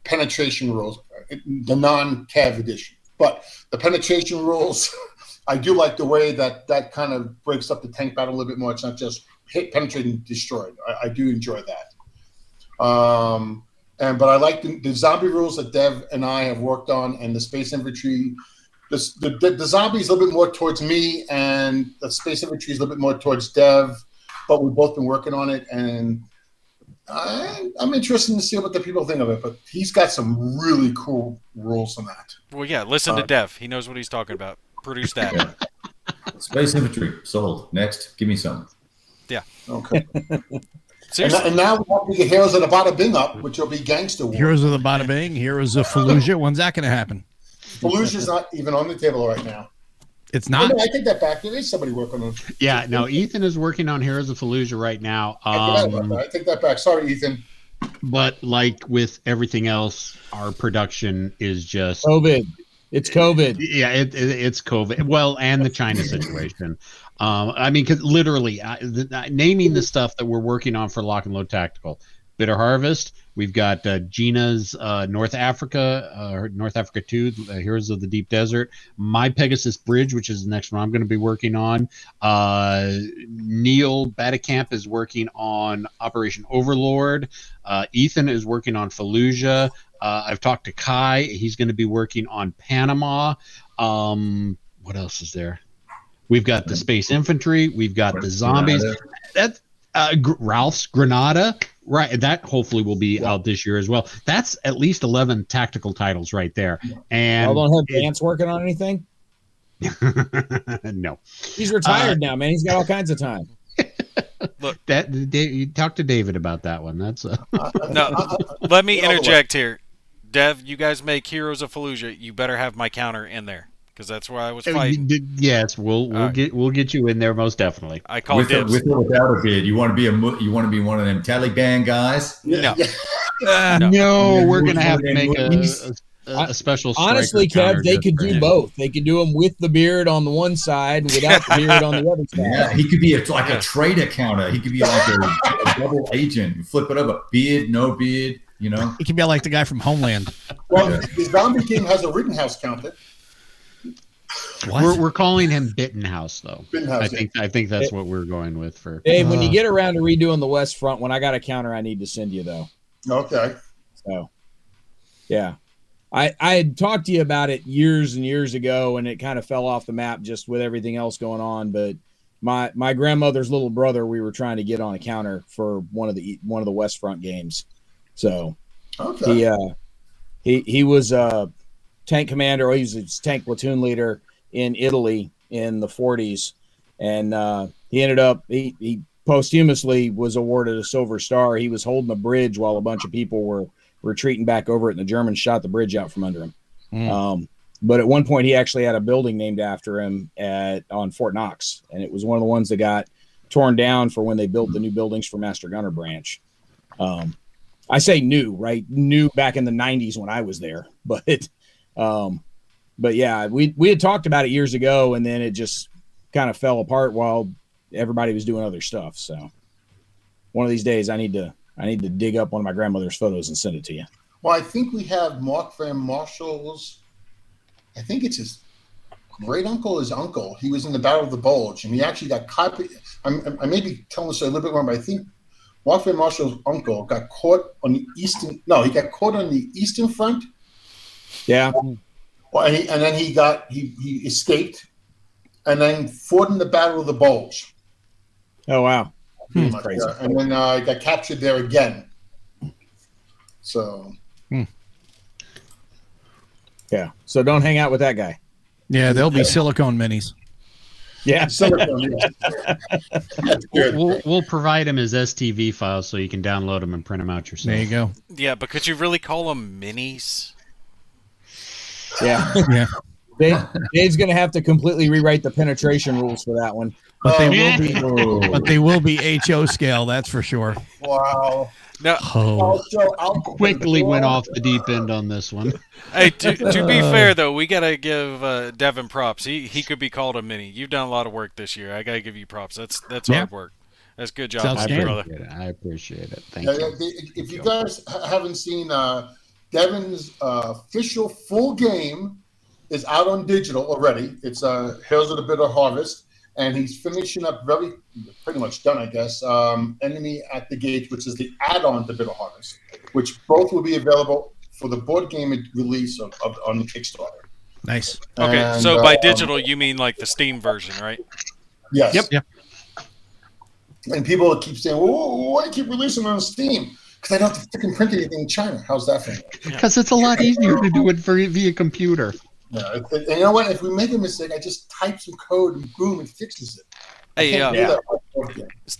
penetration rules, the non-Cav edition. But the penetration rules, I do like the way that kind of breaks up the tank battle a little bit more. It's not just hit, penetrate, and destroy. I do enjoy that. But I like the zombie rules that Dev and I have worked on, and the space infantry. The zombie is a little bit more towards me, and the space infantry is a little bit more towards Dev. But we've both been working on it, and I'm interested to see what the people think of it. But he's got some really cool rules on that. Well, yeah, listen to Dev. He knows what he's talking about. Produce that. Yeah. Space Infantry, sold. Next, give me some. Yeah. Okay. Seriously. And now we have to get Heroes of the Bada Bing up, which will be Gangster War. Heroes of the Bada Bing, Heroes of Fallujah. When's that going to happen? Fallujah's not even on the table right now. It's not. I take that back. There is somebody working on it. Yeah, no, Ethan is working on Heroes of Fallujah right now. I take that back. Sorry, Ethan. But like with everything else, our production is just COVID. It's COVID. Yeah, it's COVID. Well, and the China situation. I mean, because literally, naming the stuff that we're working on for Lock and Load Tactical. Bitter Harvest. We've got Gina's North Africa 2, Heroes of the Deep Desert. My Pegasus Bridge, which is the next one I'm going to be working on. Neil Batacamp is working on Operation Overlord. Ethan is working on Fallujah. I've talked to Kai. He's going to be working on Panama. What else is there? We've got the Space Infantry. We've got the zombies. That's Ralph's Granada. Right, that hopefully will be out this year as well. That's at least 11 tactical titles right there. And I don't have Vance working on anything. No, he's retired now, man. He's got all kinds of time. Look, you talk to David about that one. That's no. Let me interject here, Dev. You guys make Heroes of Fallujah. You better have my counter in there, because that's where I was fighting. Yes, we'll get you in there most definitely. I call dibs. With or without a bid, you want to be one of them Taliban guys? No. No, we're gonna have to make a special. Honestly, Kev, they could do both. They could do them with the beard on the one side, without the beard on the other side. Yeah, he could be like a trader counter. He could be like a double agent. You flip it up, a beard, no beard. You know, he could be like the guy from Homeland. Well, the Zombie King has a Rittenhouse counter. We're calling him Bittenhouse though. Bittenhouse, I think that's what we're going with for Dave. When you get around to redoing the West Front, when I got a counter, I need to send you though. Okay. So, yeah, I had talked to you about it years and years ago, and it kind of fell off the map just with everything else going on. But my grandmother's little brother, we were trying to get on a counter for one of the West Front games. So he was a tank commander, or he was a tank platoon leader in Italy in the 40s, and he ended up he posthumously was awarded a Silver Star. He was holding a bridge while a bunch of people were retreating back over it, and the Germans shot the bridge out from under him. But at one point, he actually had a building named after him on Fort Knox, and it was one of the ones that got torn down for when they built the new buildings for Master Gunner Branch. I say new, right? New back in the 90s when I was there, but yeah, we had talked about it years ago, and then it just kind of fell apart while everybody was doing other stuff. So one of these days, I need to dig up one of my grandmother's photos and send it to you. Well, I think we have Mark Van Marshall's. I think it's his great uncle, his uncle. He was in the Battle of the Bulge, and he actually got caught. I may be telling this a little bit wrong, but I think Mark Van Marshall's uncle got caught on the eastern. No, he got caught on the eastern front. Yeah. Well, and then he escaped, and then fought in the Battle of the Bulge. Oh wow! Crazy. And then got captured there again. So. Yeah, so don't hang out with that guy. Yeah, they'll be silicone minis. Yeah, silicone. We'll provide him his STV files so you can download them and print them out yourself. There you go. Yeah, but could you really call them minis? Yeah. Yeah. Dave's going to have to completely rewrite the penetration rules for that one. But they will be HO scale, that's for sure. Wow. No. I'll quickly went off the deep end on this one. Hey, to be fair though, we gotta give Devin props. He could be called a mini. You've done a lot of work this year. I gotta give you props. That's hard work. That's good job, brother. I appreciate it. Thank you. If you guys haven't seen Devin's official full game is out on digital already. It's Hails of the Bitter Harvest. And he's finishing up pretty much done, I guess, Enemy at the Gate, which is the add-on to Bitter Harvest, which both will be available for the board game release on the Kickstarter. Nice. Okay, and, so by digital, you mean like the Steam version, right? Yes. Yep. And people keep saying, why do you keep releasing on Steam? Because I don't have to freaking print anything in China. How's that for? Because it's a lot easier to do it via computer. Yeah, and you know what? If we make a mistake, I just type some code and boom, it fixes it. Hey,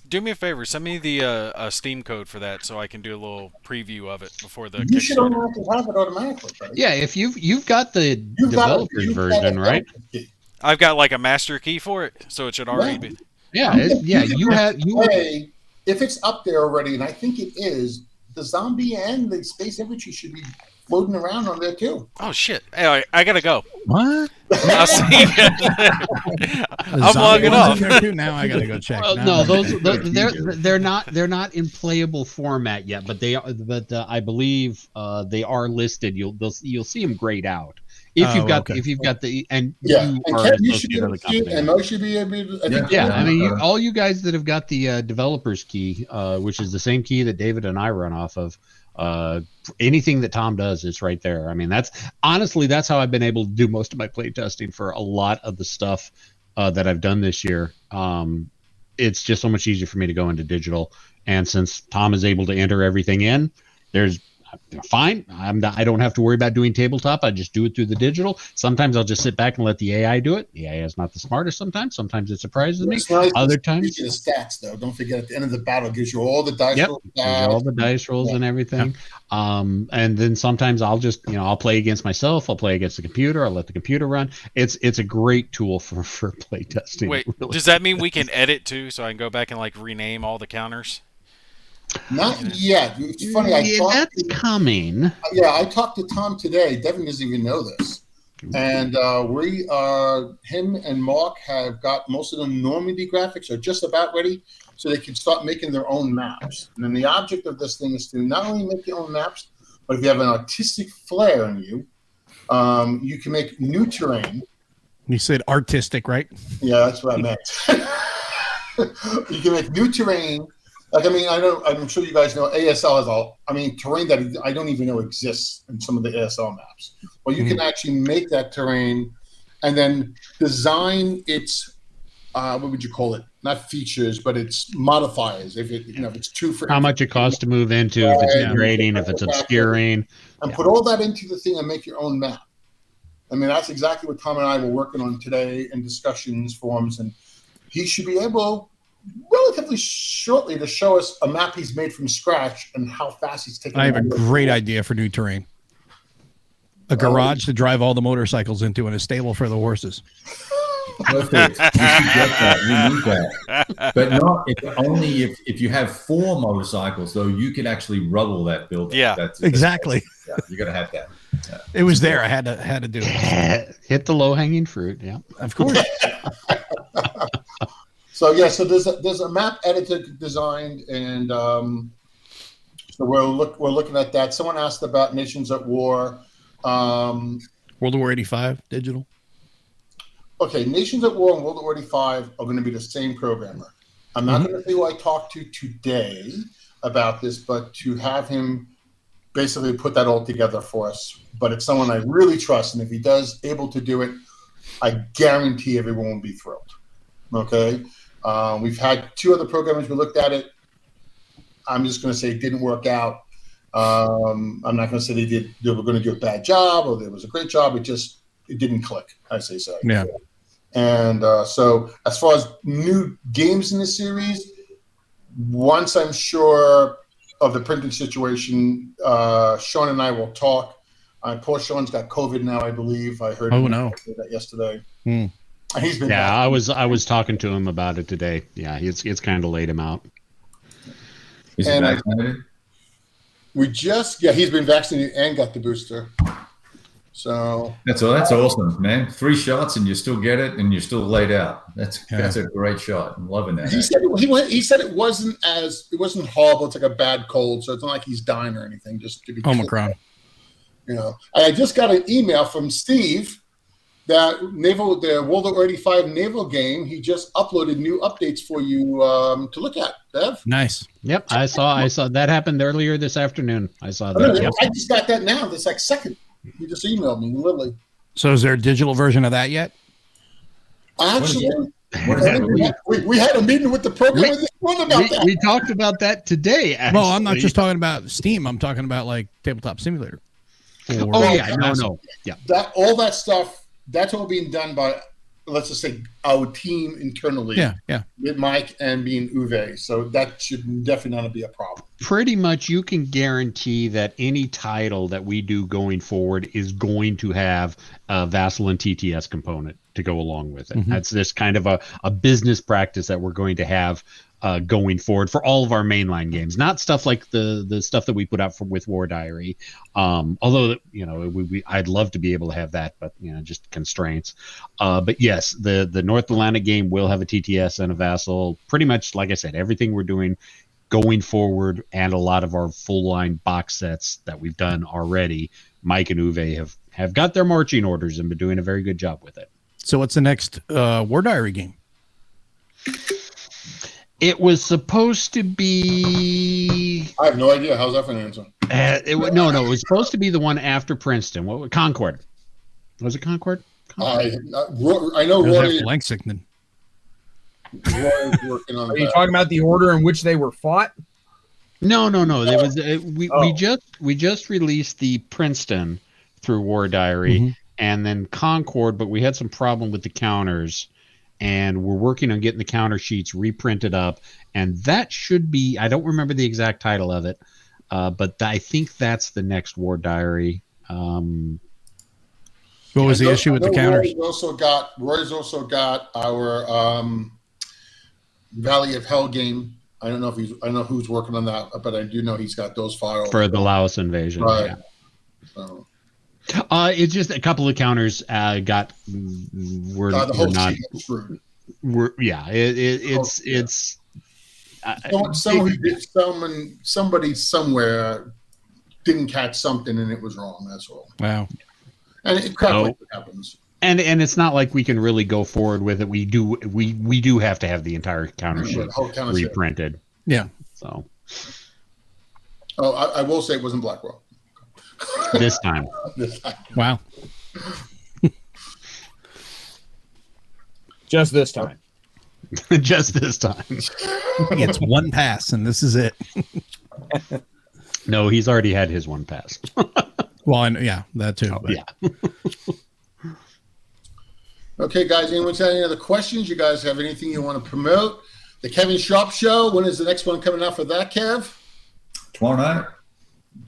do me a favor. Send me the Steam code for that so I can do a little preview of it before the. You should automatically have it automatically. Right? Yeah, if you've got the developer's version, right? I've got like a master key for it, so it should already be. Yeah, if it's up there already, and I think it is, the zombie and the space infantry should be floating around on there too. Oh shit! Hey, I gotta go. What? I'll see you. I'm logging off. Now I gotta go check. No, they're not in playable format yet, but they are. But I believe they are listed. You'll see them grayed out. If you've got the and you should be able to, and Mo should be able to. I mean, all you guys that have got the developer's key, which is the same key that David and I run off of. Anything that Tom does is right there. I mean, that's how I've been able to do most of my play testing for a lot of the stuff that I've done this year. It's just so much easier for me to go into digital, and since Tom is able to enter everything in, there's fine. I don't have to worry about doing tabletop. I just do it through the digital. Sometimes I'll just sit back and let the AI do it. The AI is not the smartest sometimes. Sometimes it surprises me. Nice. Other times, the stats though. Don't forget at the end of the battle, it gives you all the dice rolls. Gives you all the dice rolls and everything. And then sometimes I'll just I'll play against myself. I'll play against the computer. I'll let the computer run. It's a great tool for play testing. Wait, does that mean we can edit too? So I can go back and like rename all the counters? Not yet. It's funny. That's coming. Yeah, I talked to Tom today. Devin doesn't even know this. And him and Mark have got most of the Normandy graphics are just about ready, so they can start making their own maps. And then the object of this thing is to not only make your own maps, but if you have an artistic flair in you, you can make new terrain. You said artistic, right? Yeah, that's what I meant. You can make new terrain. Like, I mean, I'm sure you guys know ASL is terrain that I don't even know exists in some of the ASL maps. Well, you can actually make that terrain and then design its what would you call it? Not features, but it's modifiers. If if it's true for how much it costs to move into, if it's degrading, if it's obscuring, and put all that into the thing and make your own map. I mean, that's exactly what Tom and I were working on today in discussions forums, and he should be able relatively shortly to show us a map he's made from scratch and how fast he's taking. I have a great idea for new terrain. A garage to drive all the motorcycles into and a stable for the horses. Perfect. You should get that. You need that. But not only if you have 4 motorcycles, though, you can actually rubble that building. Yeah, that's exactly. Yeah, you got to have that. Yeah. It was there. I had to do it. Hit the low hanging fruit. Yeah, of course. So there's a map editor designed, and so we're looking at that. Someone asked about Nations at War. World War 85 digital. Okay, Nations at War and World War 85 are going to be the same programmer. I'm not going to say who I talked to today about this, but to have him basically put that all together for us. But it's someone I really trust, and if he does able to do it, I guarantee everyone will be thrilled. Okay, we've had 2 other programmers who looked at it. I'm just going to say it didn't work out. I'm not going to say they were going to do a bad job or there was a great job. It didn't click, I say so. Yeah. And so as far as new games in the series, once I'm sure of the printing situation, Sean and I will talk. Poor Sean's got COVID now, I believe. I heard that yesterday. Hmm. He's been I was talking to him about it today. Yeah, it's kind of laid him out. Is he vaccinated? He's been vaccinated and got the booster. So that's awesome, man. 3 shots and you still get it and you're still laid out. That's a great shot. I'm loving that. He said it wasn't horrible. It's like a bad cold, so it's not like he's dying or anything. Just to be Omicron. Clear. I just got an email from Steve that the World War 85 naval game. He just uploaded new updates for you to look at. Bev. Nice. Yep, I saw that happened earlier this afternoon. I saw that. I just got that now. This second. He just emailed me, literally. So is there a digital version of that yet? Actually, what is that? We had a meeting with the programmer this morning about that. We talked about that today, actually. Well, I'm not just talking about Steam. I'm talking about like Tabletop Simulator. No. Yeah. All that stuff, that's all being done by, let's just say, our team internally. Yeah. With Mike and me and Uwe. So that should definitely not be a problem. Pretty much you can guarantee that any title that we do going forward is going to have a Vassal and TTS component to go along with it. That's this kind of a business practice that we're going to have going forward for all of our mainline games, not stuff like the stuff that we put out with War Diary. Although, I'd love to be able to have that, but just constraints. But yes, the North Atlantic game will have a TTS and a Vassal. Pretty much, like I said, everything we're doing going forward, and a lot of our full line box sets that we've done already, Mike and Uwe have got their marching orders and been doing a very good job with it. So what's the next War Diary game? It was supposed to be. I have no idea. How's that for an answer? It was supposed to be the one after Princeton. What? Concord. Was it Concord? I know Roy. Lexington. Roy's working on. Are you talking about the order in which they were fought? No. There was we just released the Princeton through War Diary, and then Concord, but we had some problem with the counters. And we're working on getting the counter sheets reprinted up. And that should be, I don't remember the exact title of it, but I think that's the next War Diary. What was the issue with the counters? Roy's also got our Valley of Hell game. I don't know who's working on that, but I do know he's got those files. For the Laos invasion. Right. Yeah. So. It's just a couple of counters got somebody somewhere didn't catch something and it was wrong. That's all. Wow. And it like happens. And it's not like we can really go forward with it. We do have to have the entire counter sheet reprinted. Yeah. So. Oh, I will say it wasn't Blackwell. This time. Wow. Just this time. Just this time. He gets one pass, and this is it. No, he's already had his one pass. Well, yeah, that too. But. Yeah. Okay, guys, anyone's got any other questions? You guys have anything you want to promote? The Kevin Sharp Show, when is the next one coming out for that, Kev? Tomorrow night.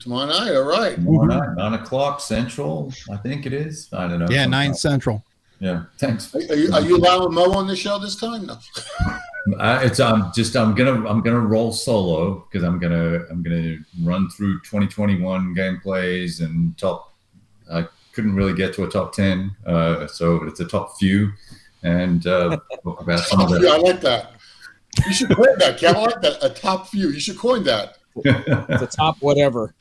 Tomorrow night, all right. Tomorrow night, 9 o'clock Central, I think it is. I don't know. Yeah, sometime. 9 Central. Yeah, thanks. Are you allowing Mo on the show this time? No. I'm gonna roll solo because I'm gonna run through 2021 gameplays and top. I couldn't really get to a top 10, so it's a top few, and talk about some of Yeah, I like that. You should coin that, Kev. I like that. A top few. You should coin that. The top whatever.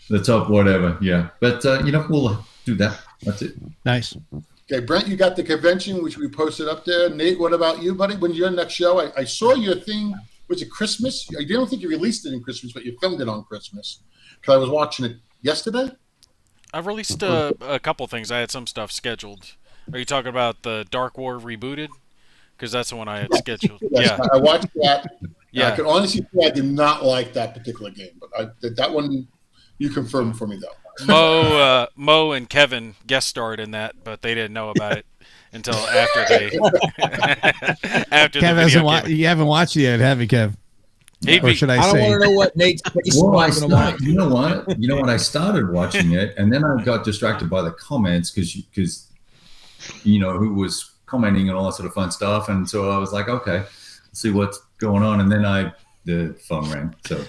The top whatever, yeah. But we'll do that. That's it. Nice. Okay, Brent, you got the convention, which we posted up there. Nate, what about you, buddy? When's your next show? I saw your thing. Was it Christmas? I don't think you released it in Christmas, but you filmed it on Christmas. Because I was watching it yesterday. I've released a couple things. I had some stuff scheduled. Are you talking about the Dark War Rebooted? Because that's the one I had scheduled. Yes, Yeah. I watched that. Yeah. I can honestly say I did not like that particular game, but that one you confirmed for me, though. Mo and Kevin guest starred in that, but they didn't know about it until after they after Kev the video came. you haven't watched it yet, have you, Kev? Or should I I don't say? want to know what Nate's face is like. You know what? I started watching it, and then I got distracted by the comments because who was commenting and all that sort of fun stuff, and so I was like, okay, let's see what's going on, and then the phone rang. So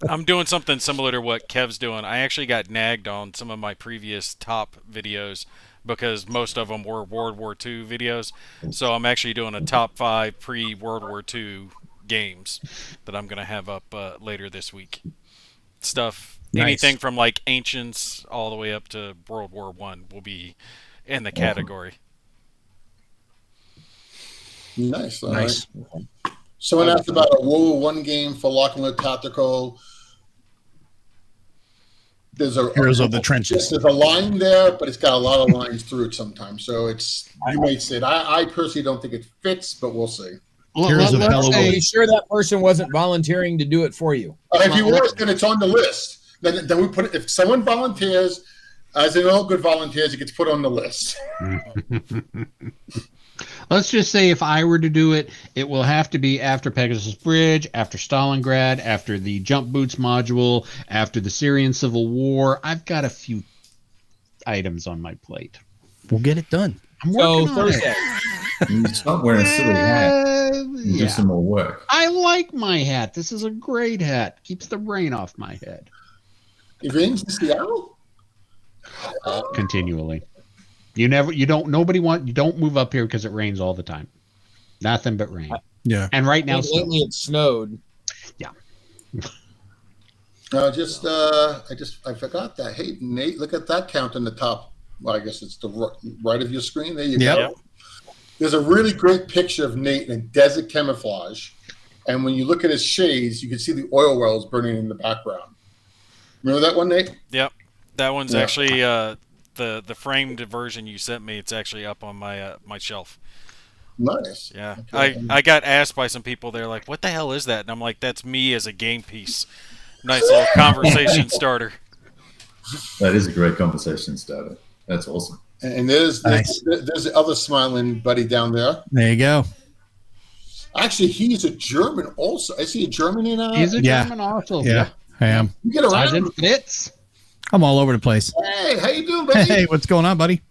I'm doing something similar to what Kev's doing. I actually got nagged on some of my previous top videos because most of them were World War II videos. So I'm actually doing a top 5 pre-World War II games that I'm going to have up later this week. Stuff, Nice. anything from like Ancients all the way up to World War I will be in the category. Nice. All Nice. right. Someone asked about a World War I game for Lock and Load Tactical. There's a Heroes of the Trenches. There's a line there, but it's got a lot of lines through it sometimes. So you may say it. I personally don't think it fits, but we'll see. Heroes of Are you sure that person wasn't volunteering to do it for you? If he was, then it's on the list. Then we put it. If someone volunteers, as in all good volunteers, it gets put on the list. Let's just say if I were to do it, it will have to be after Pegasus Bridge, after Stalingrad, after the Jump Boots module, after the Syrian Civil War. I've got a few items on my plate. We'll get it done. I'm working on Thursday. it. Stop wearing a silly hat. And do some more work. I like my hat. This is a great hat. Keeps the rain off my head. It rains in Seattle? Continually. You don't move up here because it rains all the time. Nothing but rain. Yeah. And right now, Lately it snowed. Yeah. I forgot that. Hey, Nate, look at that count in the top. Well, I guess it's the right of your screen. There you Yep. go. There's a really great picture of Nate in desert camouflage. And when you look at his shades, you can see the oil wells burning in the background. Remember that one, Nate? Yep. That one's actually the framed version you sent me. It's actually up on my my shelf. Nice. Yeah. Okay. I got asked by some people. They're like, "What the hell is that?" And I'm like, "That's me as a game piece." Nice little conversation starter. That is a great conversation starter. That's awesome. And there's the other smiling buddy down there. There you go. Actually, he's a German also. Is he a German in he's a Yeah. German also. Yeah, I am. You get around. Sergeant Fitz. I'm all over the place. Hey, how you doing, buddy? Hey, what's going on, buddy?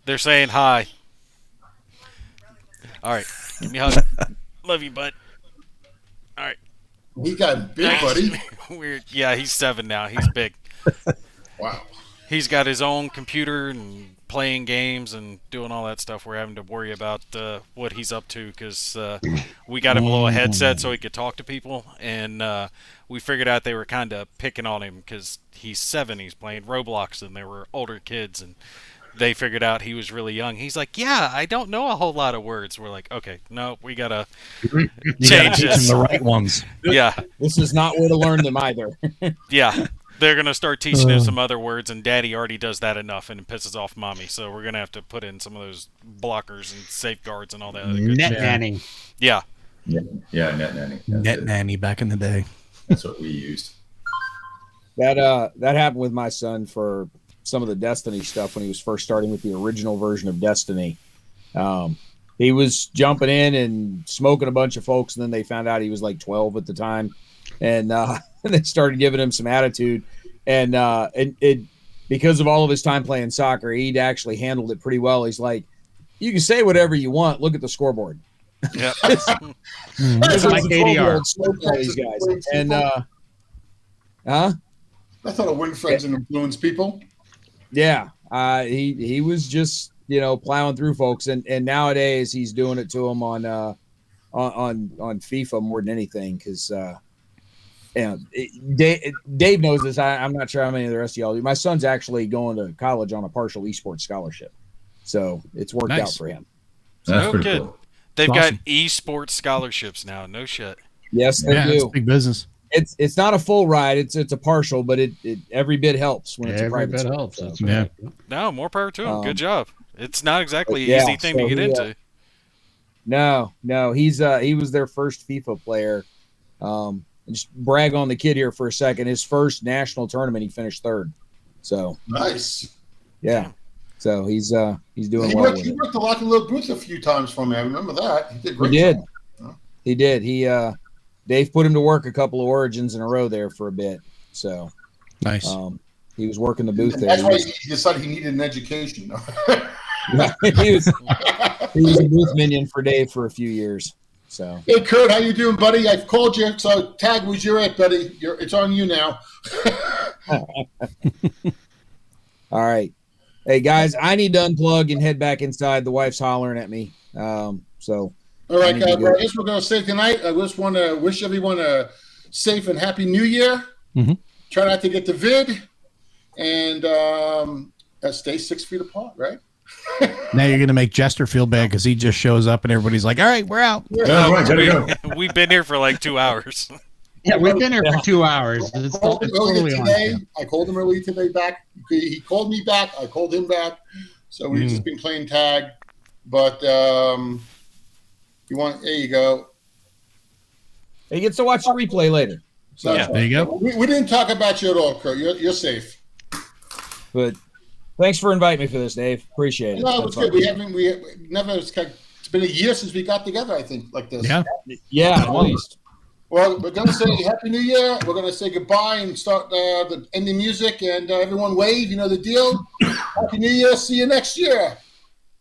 They're saying hi. All right. Give me a hug. Love you, bud. All right. He got big, buddy. Weird. Yeah, he's 7 now. He's big. Wow. He's got his own computer and playing games and doing all that stuff. We're having to worry about what he's up to because we got him a little headset so he could talk to people. And we figured out they were kind of picking on him because he's 7. He's playing Roblox and there were older kids. And they figured out he was really young. He's like, yeah, I don't know a whole lot of words. We're like, okay, no, we got to change Teach this. them the right ones. Yeah. This is not where to learn them either. Yeah. They're going to start teaching him some other words, and Daddy already does that enough, and it pisses off Mommy. So we're going to have to put in some of those blockers and safeguards and all that other good Net shit. nanny. Yeah. Yeah, net nanny. Net nanny back in the day. That's what we used. That happened with my son for some of the Destiny stuff when he was first starting with the original version of Destiny. He was jumping in and smoking a bunch of folks, and then they found out he was like 12 at the time, and they started giving him some attitude. And it because of all of his time playing soccer, he'd actually handled it pretty well. He's like, "You can say whatever you want. Look at the scoreboard." Yeah. It's like ADR. These guys, and I thought it win friends and influence people. yeah, he was just plowing through folks, and nowadays he's doing it to them on FIFA more than anything because Dave knows this. I'm not sure how many of the rest of y'all do. My son's actually going to college on a partial esports scholarship, so it's worked out for him. That's No pretty kid. cool. They've Awesome. got esports scholarships now. No shit. Yes, they It's do. big business. It's not a full ride. It's a partial, but it every bit helps when it's a Every private bit school, helps. so. That's Yeah. right. No, more power to him. Good job. It's not exactly an Yeah, easy thing to so get he, into. No, he was their first FIFA player. Just brag on the kid here for a second. His first national tournament, he finished third. So Nice. yeah, so he's doing He well worked, with he it. worked the Lock and Load booth a few times for me. I remember that. He did He great. did. job. He did. Dave put him to work a couple of Origins in a row there for a bit. So Nice. he was working the booth there. That's why he decided he needed an education. he was a booth minion for Dave for a few years. So Hey, Kurt, how you doing, buddy? I've called you, so Tag was your it, buddy. It's on you now. all right. Hey guys, I need to unplug and head back inside. The wife's hollering at me. So All right, I need to guys. go. Well, I guess we're going to say tonight. I just want to wish everyone a safe and happy New Year. Mhm. Try not to get the vid, and stay 6 feet apart. Right? Now you're gonna make Jester feel bad because he just shows up and everybody's like, "All right, we're out." Yeah, right, gotta go. We've been here for like 2 hours. Yeah, we've been here for 2 hours. I It's called him earlier totally on today. him. I called him earlier today back. He called me back. I called him back. So we've just been playing tag. But there you go. He gets to watch the replay later. So, Yeah. There you go. We didn't talk about you at all, Kurt. You're safe. but thanks for inviting me for this, Dave. Appreciate it. No, it was That's good. fun. We never. It's been a year since we got together. I think like this. Yeah. Yeah, at least. Well, we're gonna say Happy New Year. We're gonna say goodbye and start the ending music. And everyone wave. You know the deal. Happy New Year. See you next year.